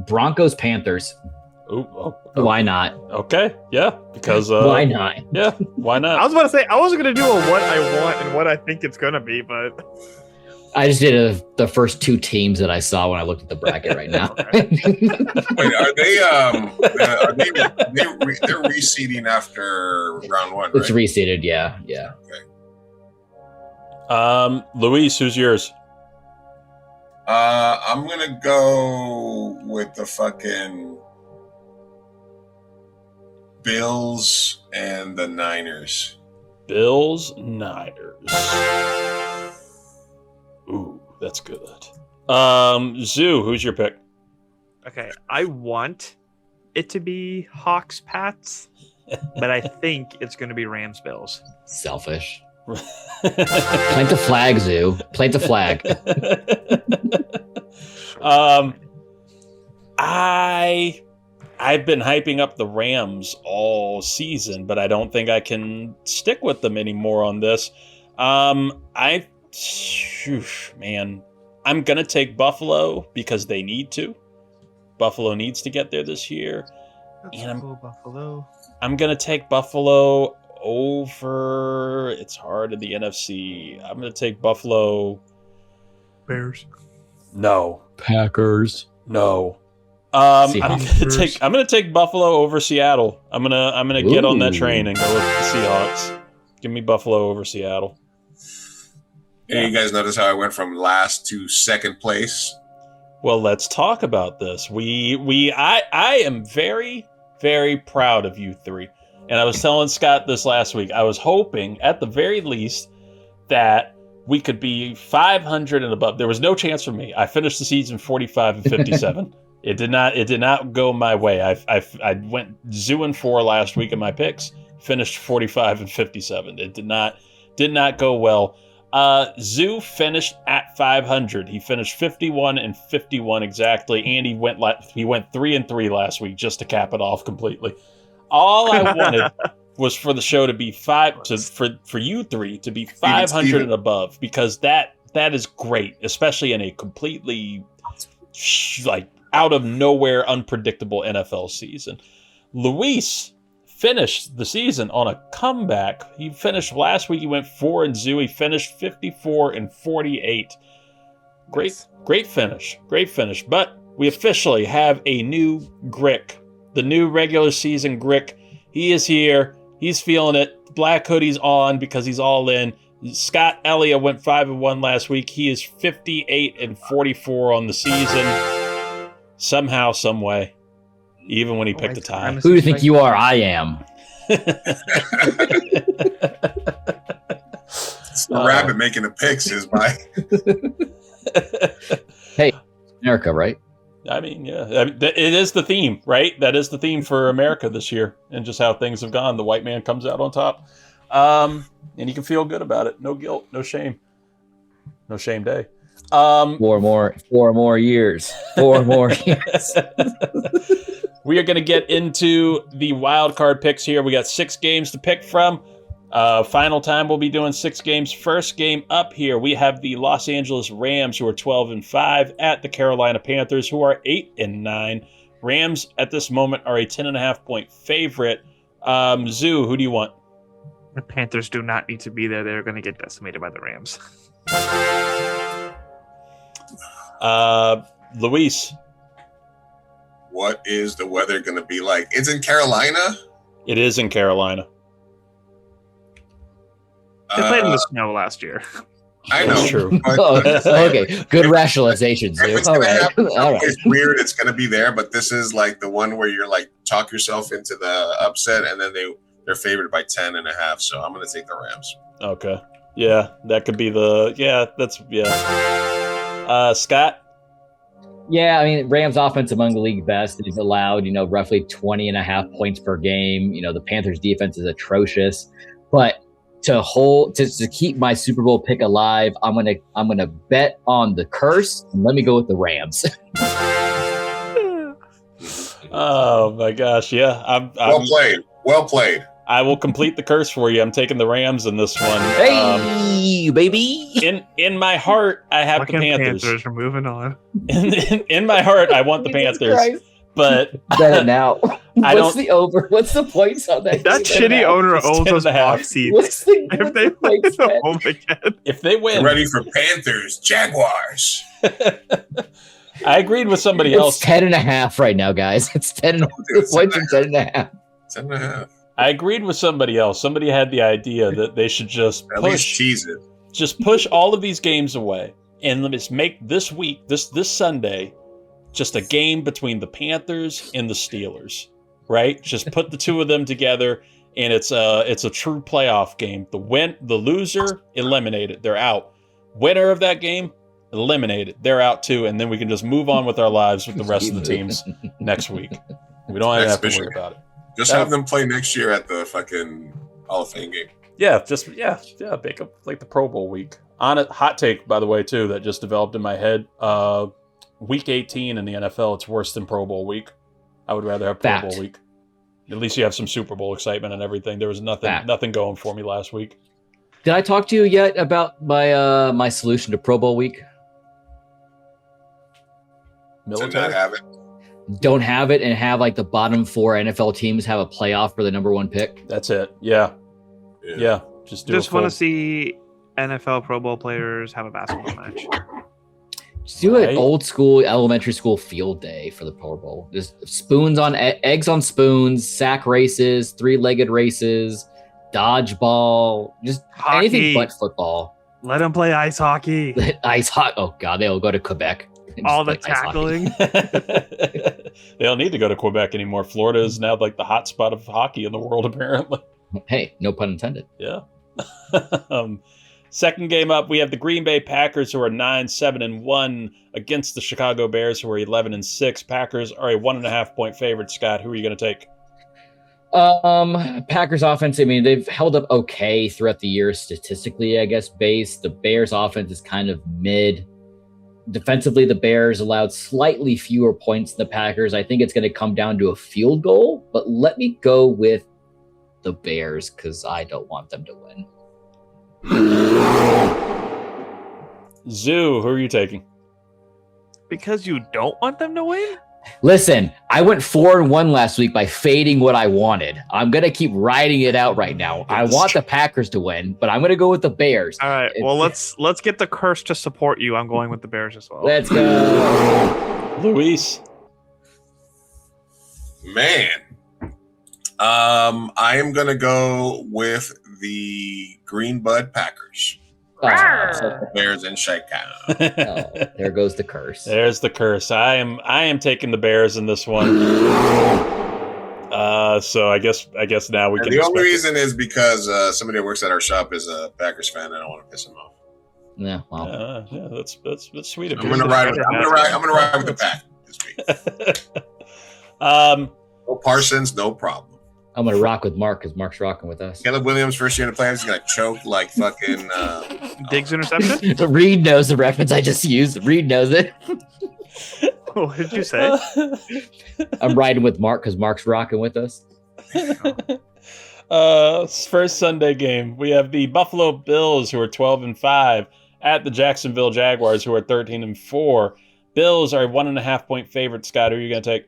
Broncos Panthers. Ooh. Why not? Okay, yeah, because why not? Yeah, why not? I was about to say I wasn't gonna do a what I want and what I think it's gonna be, but I just did the first two teams that I saw when I looked at the bracket right now. Wait, they're reseeding after round one, right? It's reseeded, yeah. Okay. Luis, who's yours? I'm gonna go with the fucking Bills and the Niners. Bills, Niners. Ooh, that's good. Zoo, who's your pick? okay, I want it to be Hawks Pats, but I think it's going to be Rams Bills. Selfish. Plant the flag, Zoo. Plant the flag. I've been hyping up the Rams all season, but I don't think I can stick with them anymore on this. I'm gonna take Buffalo because they need to. Buffalo needs to get there this year. Buffalo. I'm gonna take Buffalo over. It's hard in the NFC. I'm gonna take Buffalo. Bears. No. Packers. No. I'm gonna take Buffalo over Seattle. I'm gonna get on that train and go with the Seahawks. Give me Buffalo over Seattle. Hey, you guys notice how I went from last to second place? Well, let's talk about this. I am very, very proud of you three. And I was telling Scott this last week. I was hoping, at the very least, that we could be 500 and above. There was no chance for me. I finished the season 45 and 57. It did not go my way. I went 0-4 last week in my picks. Finished 45 and 57. It did not go well. Zoo finished at 500. He finished 51-51 exactly, and he went 3-3 last week just to cap it off completely. All I wanted was for the show to be for you three to be 500 and above, because that is great, especially in a completely like out of nowhere unpredictable NFL season. Luis finished the season on a comeback. He finished last week. He went 4-2. He finished 54-48. Great finish. But we officially have a new Grick, the new regular season Grick. He is here. He's feeling it. Black hoodie's on because he's all in. Scott Ellia went 5-1 last week. He is 58-44 on the season. Somehow, some way. Even when he picked a tie. Who do you think you are? I am. It's the rabbit making the picks is my. Hey, America, right? I mean, yeah. It is the theme, right? That is the theme for America this year, and just how things have gone. The white man comes out on top. And you can feel good about it. No guilt, no shame. No shame day. 4 more years. 4 more years. We are going to get into the wild card picks here. We got 6 games to pick from. Final time, we'll be doing 6 games. First game up here, we have the Los Angeles Rams, who are 12-5, at the Carolina Panthers, who are 8-9. Rams at this moment are a 10.5-point favorite. Zoo, who do you want? The Panthers do not need to be there. They're going to get decimated by the Rams. Luis. What is the weather going to be like? It's in Carolina? It is in Carolina. They played in the snow last year. I know. That's true. Okay, good rationalization, Zoo. All right. It's weird. It's going to be there, but this is like the one where you're like talk yourself into the upset, and then they're favored by 10.5. So I'm going to take the Rams. Okay. Yeah, that could be Scott? Yeah, I mean, Rams offense among the league best. It's allowed, roughly 20.5 points per game. The Panthers defense is atrocious, but to keep my Super Bowl pick alive, I'm gonna bet on the curse, and let me go with the Rams. Oh my gosh, yeah. Well played. I will complete the curse for you. I'm taking the Rams in this one. Hey, baby! In my heart, I have the Panthers. We're moving on. In my heart, I want the Panthers. Christ. But bet it now. What's the over? What's the points on that? That shitty owner owns those box seats. If they win the home again, if they win, ready for Panthers, Jaguars. I agreed with somebody else. It's 10.5 right now, guys. It's 10. The points are 10.5. 10.5. I agreed with somebody else. Somebody had the idea that they should just at least tease it. Just push all of these games away, and let's make this week, this Sunday, just a game between the Panthers and the Steelers, right? Just put the two of them together, and it's a true playoff game. The loser, eliminated. They're out. Winner of that game, eliminated. They're out too, and then we can just move on with our lives with the rest of the teams next week. We don't have to worry about it. Just have them play next year at the fucking Hall of Fame game. Yeah, make up like the Pro Bowl week. On a hot take, by the way, too, that just developed in my head. Week 18 in the NFL, it's worse than Pro Bowl week. I would rather have Pro Bowl week. At least you have some Super Bowl excitement and everything. There was nothing going for me last week. Did I talk to you yet about my solution to Pro Bowl week? Military? Don't have it and have like the bottom 4 NFL teams have a playoff for the number 1 pick. That's it. Yeah. Just want to see NFL Pro Bowl players have a basketball match. Just do an old school elementary school field day for the Pro Bowl. Just eggs on spoons, sack races, 3-legged races, dodgeball, just hockey. Anything but football. Let them play ice hockey. Ice hockey. Oh God, they'll go to Quebec. All the tackling. They don't need to go to Quebec anymore. Florida is now like the hot spot of hockey in the world, apparently. Hey, no pun intended. Yeah. Second game up, we have the Green Bay Packers, who are 9-7-1 against the Chicago Bears, who are 11-6. Packers are a 1.5-point favorite. Scott, who are you going to take? Packers offense, I mean, they've held up okay throughout the year statistically, I guess, based. The Bears offense is kind of mid. Defensively, the Bears allowed slightly fewer points than the Packers. I think it's going to come down to a field goal, but let me go with the Bears because I don't want them to win. Zoo, who are you taking? Because you don't want them to win? Listen, I went 4-1 last week by fading what I wanted. I'm going to keep riding it out right now. I want the Packers to win, but I'm going to go with the Bears. All right. Well, let's get the curse to support you. I'm going with the Bears as well. Let's go. Luis. Man. I am going to go with the Green Bud Packers. Bears in Chicago. There goes the curse. There's the curse. I am taking the Bears in this one. So I guess now we can. The only reason is because somebody that works at our shop is a Packers fan, and I don't want to piss him off. Yeah, well, yeah, that's sweet of you. I'm gonna ride with the Pack this week. No Parsons, no problem. I'm going to rock with Mark because Mark's rocking with us. Caleb Williams, first year in the playoffs, he's going to choke like fucking... Diggs interception? Reid knows the reference I just used. Reid knows it. What did you say? I'm riding with Mark because Mark's rocking with us. First Sunday game, we have the Buffalo Bills, who are 12-5, at the Jacksonville Jaguars, who are 13-4. Bills are a 1.5 point favorite. Scott, who are you going to take?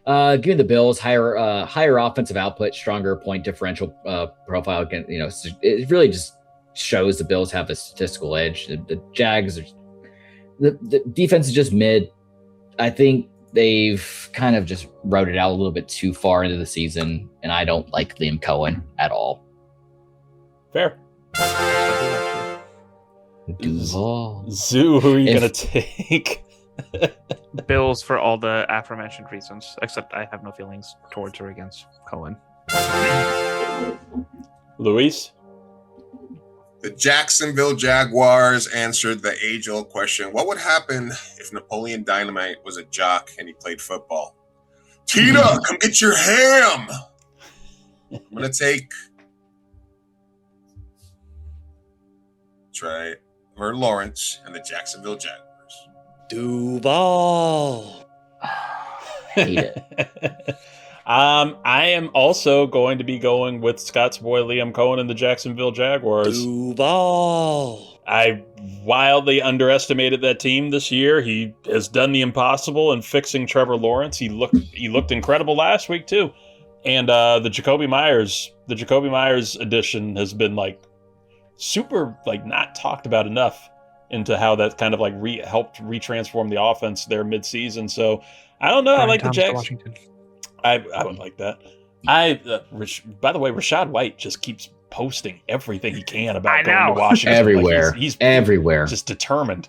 Give me the Bills, higher offensive output, stronger point differential profile. Again, it really just shows the Bills have a statistical edge. The Jags, the defense is just mid. I think they've kind of just rode it out a little bit too far into the season, and I don't like Liam Cohen at all. Fair. Duval. Zoo, who are you going to take? Bills for all the aforementioned reasons, except I have no feelings towards or against Cohen. Luis? The Jacksonville Jaguars answered the age-old question, what would happen if Napoleon Dynamite was a jock and he played football? Tina, come get your ham! I'm going to take Trevor Lawrence and the Jacksonville Jaguars. Duval. Hate it. I am also going to be going with Scott's boy Liam Cohen and the Jacksonville Jaguars. Duval. I wildly underestimated that team this year. He has done the impossible in fixing Trevor Lawrence. He looked incredible last week too. And the Jacoby Myers edition has been super not talked about enough into how that kind of helped retransform the offense there mid-season. So I don't know. I like the Jags. I would like that. By the way, Rachaad White just keeps posting everything he can about going to Washington. Everywhere. He's everywhere. Just determined.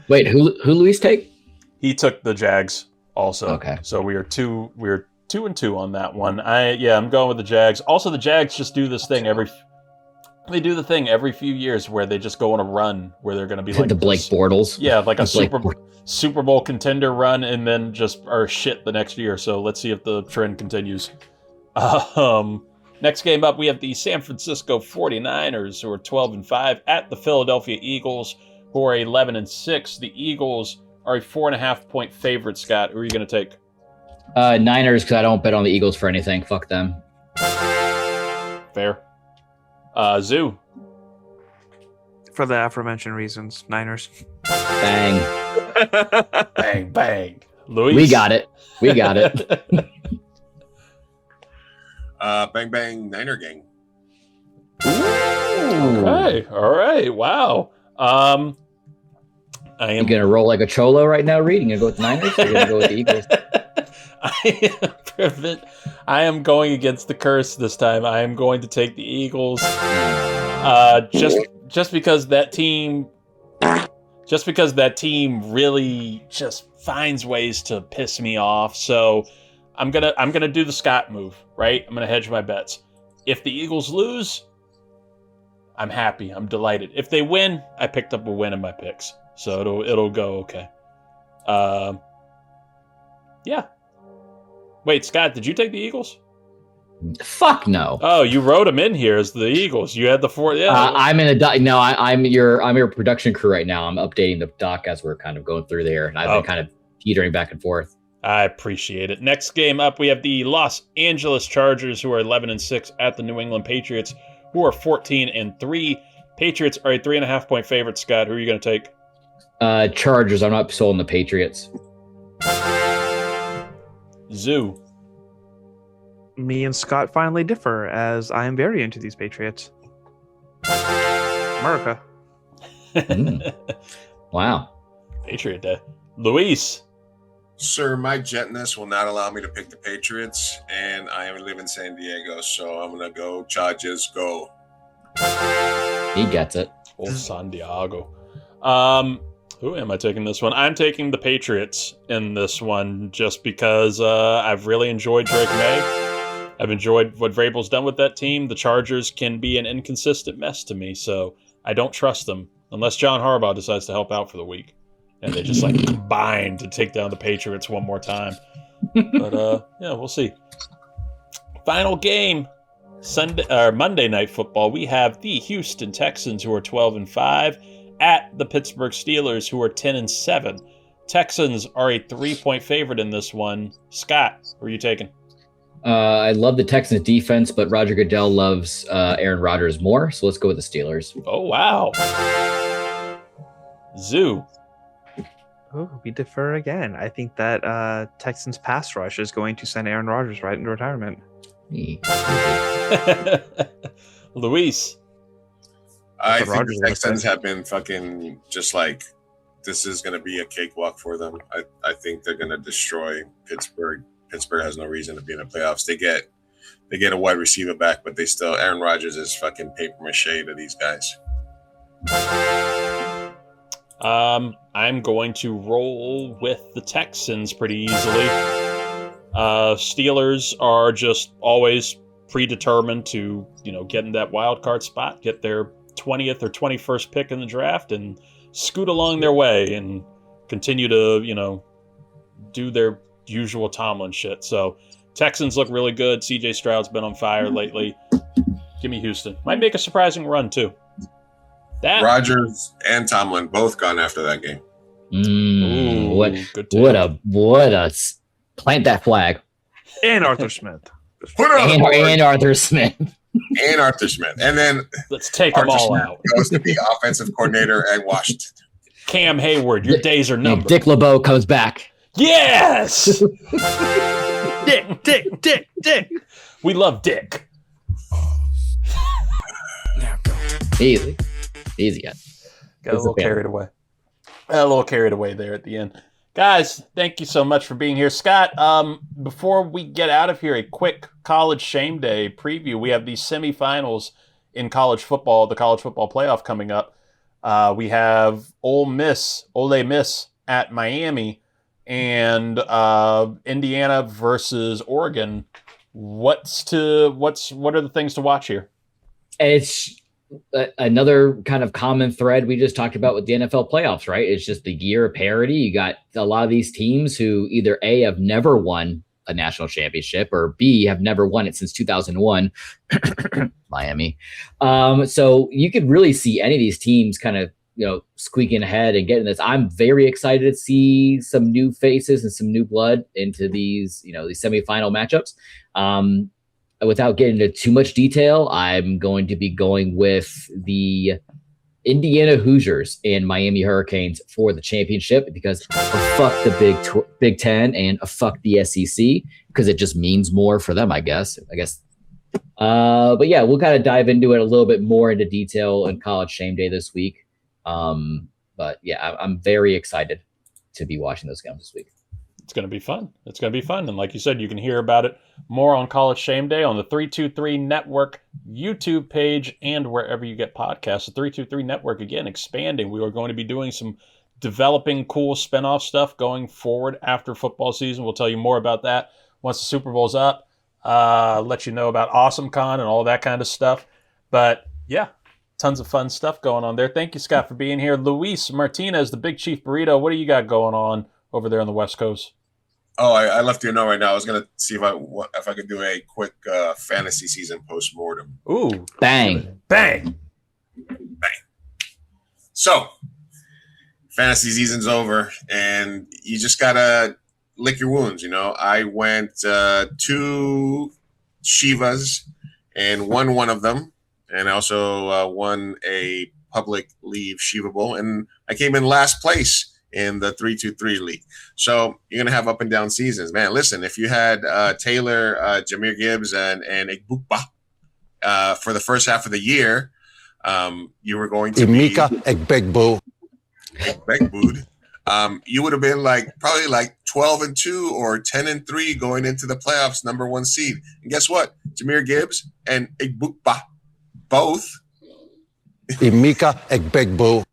Wait, who Luis take? He took the Jags also. Okay. So we are 2-2 on that one. I'm going with the Jags. Also, the Jags just do this thing every few years where they just go on a run where they're going to be like the Blake Bortles. Yeah, like a Super Bowl contender run and then just are shit the next year. So let's see if the trend continues. Next game up, we have the San Francisco 49ers, who are 12-5, at the Philadelphia Eagles, who are 11-6. The Eagles are a 4.5 point favorite. Scott, who are you going to take? Niners, because I don't bet on the Eagles for anything. Fuck them. Fair. Zoo. For the aforementioned reasons, Niners. Bang. Bang, bang. Luis? We got it. Bang, bang, Niner gang. Okay. All right. Wow. You gonna roll like a cholo right now, Reid? You gonna go with the Niners? Or you gonna go with the Eagles? I am going against the curse this time. I am going to take the Eagles. Just because that team really just finds ways to piss me off. So I'm gonna do the Scott move, right? I'm gonna hedge my bets. If the Eagles lose, I'm happy. I'm delighted. If they win, I picked up a win in my picks, so it'll go okay. Yeah. Wait, Scott, did you take the Eagles? Fuck no. Oh, you wrote them in here as the Eagles. You had the 4. Yeah. I'm in a doc. No, I'm your production crew right now. I'm updating the doc as we're kind of going through there, and I've been kind of teetering back and forth. I appreciate it. Next game up, we have the Los Angeles Chargers, who are 11-6, at the New England Patriots, who are 14-3. Patriots are a 3.5-point favorite. Scott, who are you going to take? Chargers. I'm not sold on the Patriots. Zoo. Me and Scott finally differ, as I am very into these Patriots. America. Wow. Patriot Day. Luis. Sir, my gentness will not allow me to pick the Patriots, and I live in San Diego, so I'm going to go Chargers, go. He gets it. Oh, San Diego. Who am I taking this one? I'm taking the Patriots in this one just because I've really enjoyed Drake May. I've enjoyed what Vrabel's done with that team. The Chargers can be an inconsistent mess to me, so I don't trust them unless John Harbaugh decides to help out for the week. And they just combine to take down the Patriots one more time. But yeah, we'll see. Final game, Monday Night Football. We have the Houston Texans, who are 12-5, at the Pittsburgh Steelers, who are 10-7. Texans are a 3-point favorite in this one. Scott, who are you taking? I love the Texans defense, but Roger Goodell loves Aaron Rodgers more, so let's go with the Steelers. Oh, wow. Zoo. Oh, we defer again. I think that Texans pass rush is going to send Aaron Rodgers right into retirement. Luis. I think the Texans have been fucking just this is going to be a cakewalk for them. I think they're going to destroy Pittsburgh. Pittsburgh has no reason to be in the playoffs. They get a wide receiver back, but they still, Aaron Rodgers is fucking paper mache to these guys. I'm going to roll with the Texans pretty easily. Steelers are just always predetermined to, get in that wild card spot, get their 20th or 21st pick in the draft, and scoot along their way and continue to, do their usual Tomlin shit. So Texans look really good. CJ Stroud's been on fire lately. Give me Houston. Might make a surprising run too. Rodgers and Tomlin both gone after that game. What a plant that flag. And Arthur Smith. And Arthur Smith. And Arthur Smith. And then let's take them all out. Goes to be offensive coordinator at Washington. Cam Hayward, your days are numbered. Dick LeBeau comes back. Yes! Dick. We love Dick. Easy, guy. Got a little carried away. A little carried away there at the end. Guys, thank you so much for being here. Scott, before we get out of here, a quick College Shame Day preview. We have the semifinals in college football, the college football playoff coming up. We have Ole Miss at Miami and Indiana versus Oregon. What are the things to watch here? It's another kind of common thread we just talked about with the NFL playoffs, right? It's just the year of parity. You got a lot of these teams who either A, have never won a national championship, or B, have never won it since 2001, Miami. So you could really see any of these teams kind of, squeaking ahead and getting this. I'm very excited to see some new faces and some new blood into these, these semifinal matchups. Without getting into too much detail, I'm going to be going with the Indiana Hoosiers and Miami Hurricanes for the championship because fuck the Big Ten and fuck the SEC because it just means more for them, I guess. But yeah, we'll kind of dive into it a little bit more into detail in College Shame Day this week. But yeah, I'm very excited to be watching those games this week. It's going to be fun. And like you said, you can hear about it more on College Shame Day on the 323 Network YouTube page and wherever you get podcasts. The 323 Network, again, expanding. We are going to be doing some developing cool spinoff stuff going forward after football season. We'll tell you more about that once the Super Bowl's up. Let you know about AwesomeCon and all that kind of stuff. But yeah, tons of fun stuff going on there. Thank you, Scott, for being here. Luis Martinez, the Big Chief Burrito, what do you got going on over there on the West Coast? Oh, I left you a note right now. I was gonna see if I could do a quick fantasy season post-mortem. Ooh, Bang. bang. So, fantasy season's over, and you just gotta lick your wounds. You know, I went 2 Shivas and won one of them, and I also won a public leave Shivable, and I came in last place in the 3-2-3 league. So you're gonna have up and down seasons, man. Listen, if you had Taylor, Jahmyr Gibbs, and Igbukba for the first half of the year, you were going to be Egbegbo. You would have been probably 12-2 or 10-3 going into the playoffs, number 1 seed. And guess what? Jahmyr Gibbs and Igbukba both Emeka Egbegbo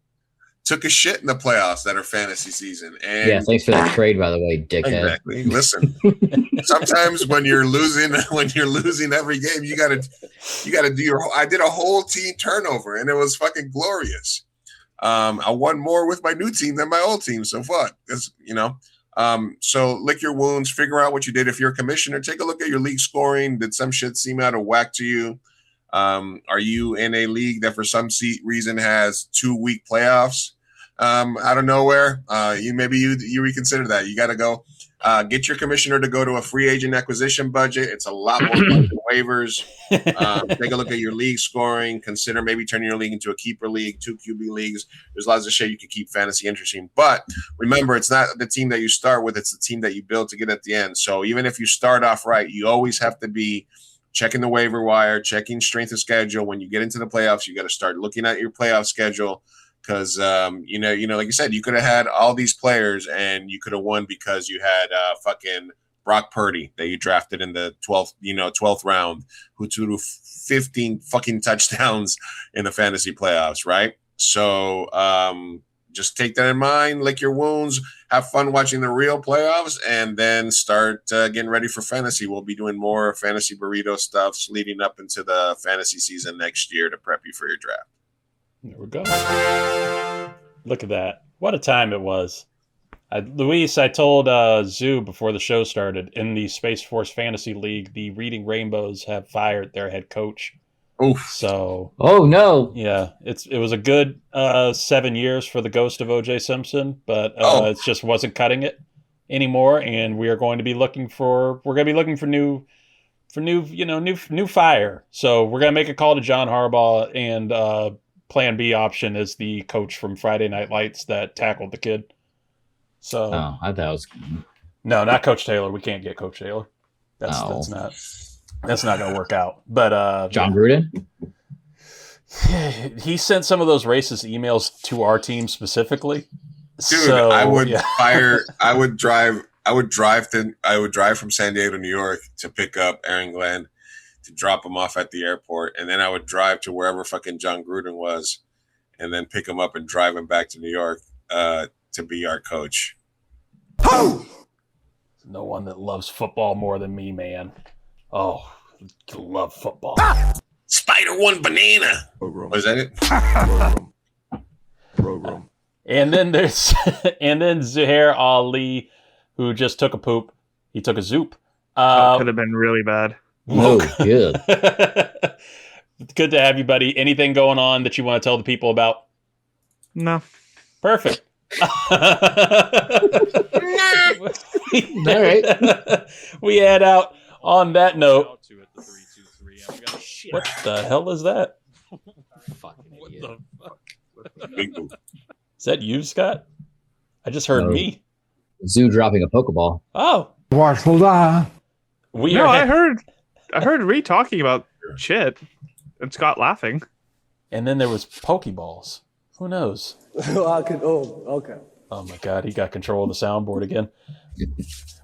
took a shit in the playoffs that are fantasy season. And yeah, thanks for that trade, by the way, dickhead. Exactly. Listen, sometimes when you're losing every game, you gotta do I did a whole team turnover, and it was fucking glorious. I won more with my new team than my old team. So fuck, so lick your wounds, figure out what you did. If you're a commissioner, take a look at your league scoring. Did some shit seem out of whack to you? Are you in a league that for some reason has 2-week playoffs out of nowhere? You reconsider that. You got to go get your commissioner to go to a free agent acquisition budget. It's a lot more fun than waivers. Take a look at your league scoring. Consider maybe turning your league into a keeper league, 2 QB leagues. There's lots of shit you can keep fantasy interesting. But remember, it's not the team that you start with. It's the team that you build to get at the end. So even if you start off right, you always have to be checking the waiver wire, checking strength of schedule. When you get into the playoffs, you got to start looking at your playoff schedule because, like you said, you could have had all these players and you could have won because you had fucking Brock Purdy that you drafted in the 12th round, who threw 15 fucking touchdowns in the fantasy playoffs, right? So just take that in mind, lick your wounds, have fun watching the real playoffs, and then start getting ready for fantasy. We'll be doing more fantasy burrito stuffs leading up into the fantasy season next year to prep you for your draft. There we go. Look at that. What a time it was. Luis, I told Zoo before the show started, in the Space Force Fantasy League, the Reading Rainbows have fired their head coach. Oof. So, oh no, yeah, it was a good 7 years for the ghost of O.J. Simpson, but it just wasn't cutting it anymore, and we are going to be looking for new fire. So we're gonna make a call to John Harbaugh, and Plan B option is the coach from Friday Night Lights that tackled the kid. So, I thought it was not Coach Taylor. We can't get Coach Taylor. That's not going to work out. But John Gruden? He sent some of those racist emails to our team specifically. Dude, so, I would drive from San Diego to New York to pick up Aaron Glenn, to drop him off at the airport, and then I would drive to wherever fucking John Gruden was, and then pick him up and drive him back to New York to be our coach. There's no one that loves football more than me, man. Oh, I love football. Spider one banana. Was that it? Program. And then there's Zuhair Ali, who just took a poop. He took a zoop. Could have been really bad. Oh, good. Good to have you, buddy. Anything going on that you want to tell the people about? No. Perfect. All right. We head out on that note. What the hell is that? Fucking what idiot. the fuck? Is that you, Scott? I just heard me. Zoo dropping a Pokeball. Oh. I heard Reid talking about shit and Scott laughing. And then there was Pokeballs. Who knows? Okay. Oh my God, he got control of the soundboard again.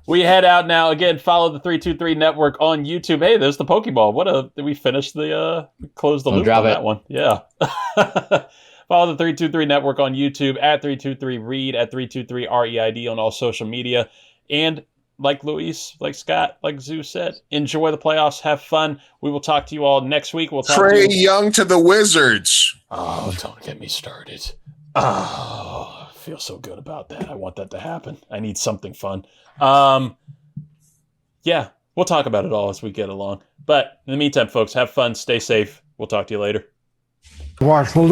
We head out now. Again, follow the 323 Network on YouTube. Hey, there's the Pokeball. We finished we closed the loop on that one. Yeah. Follow the 323 Network on YouTube at 323 Reid, at 323 REID on all social media. And like Luis, like Scott, like Zoo said, enjoy the playoffs. Have fun. We will talk to you all next week. We'll talk Trae Young to the Wizards. Oh, don't get me started. Oh, feel so good about that. I want that to happen. I need something fun. Yeah, we'll talk about it all as we get along. But in the meantime, folks, have fun. Stay safe. We'll talk to you later. Watch the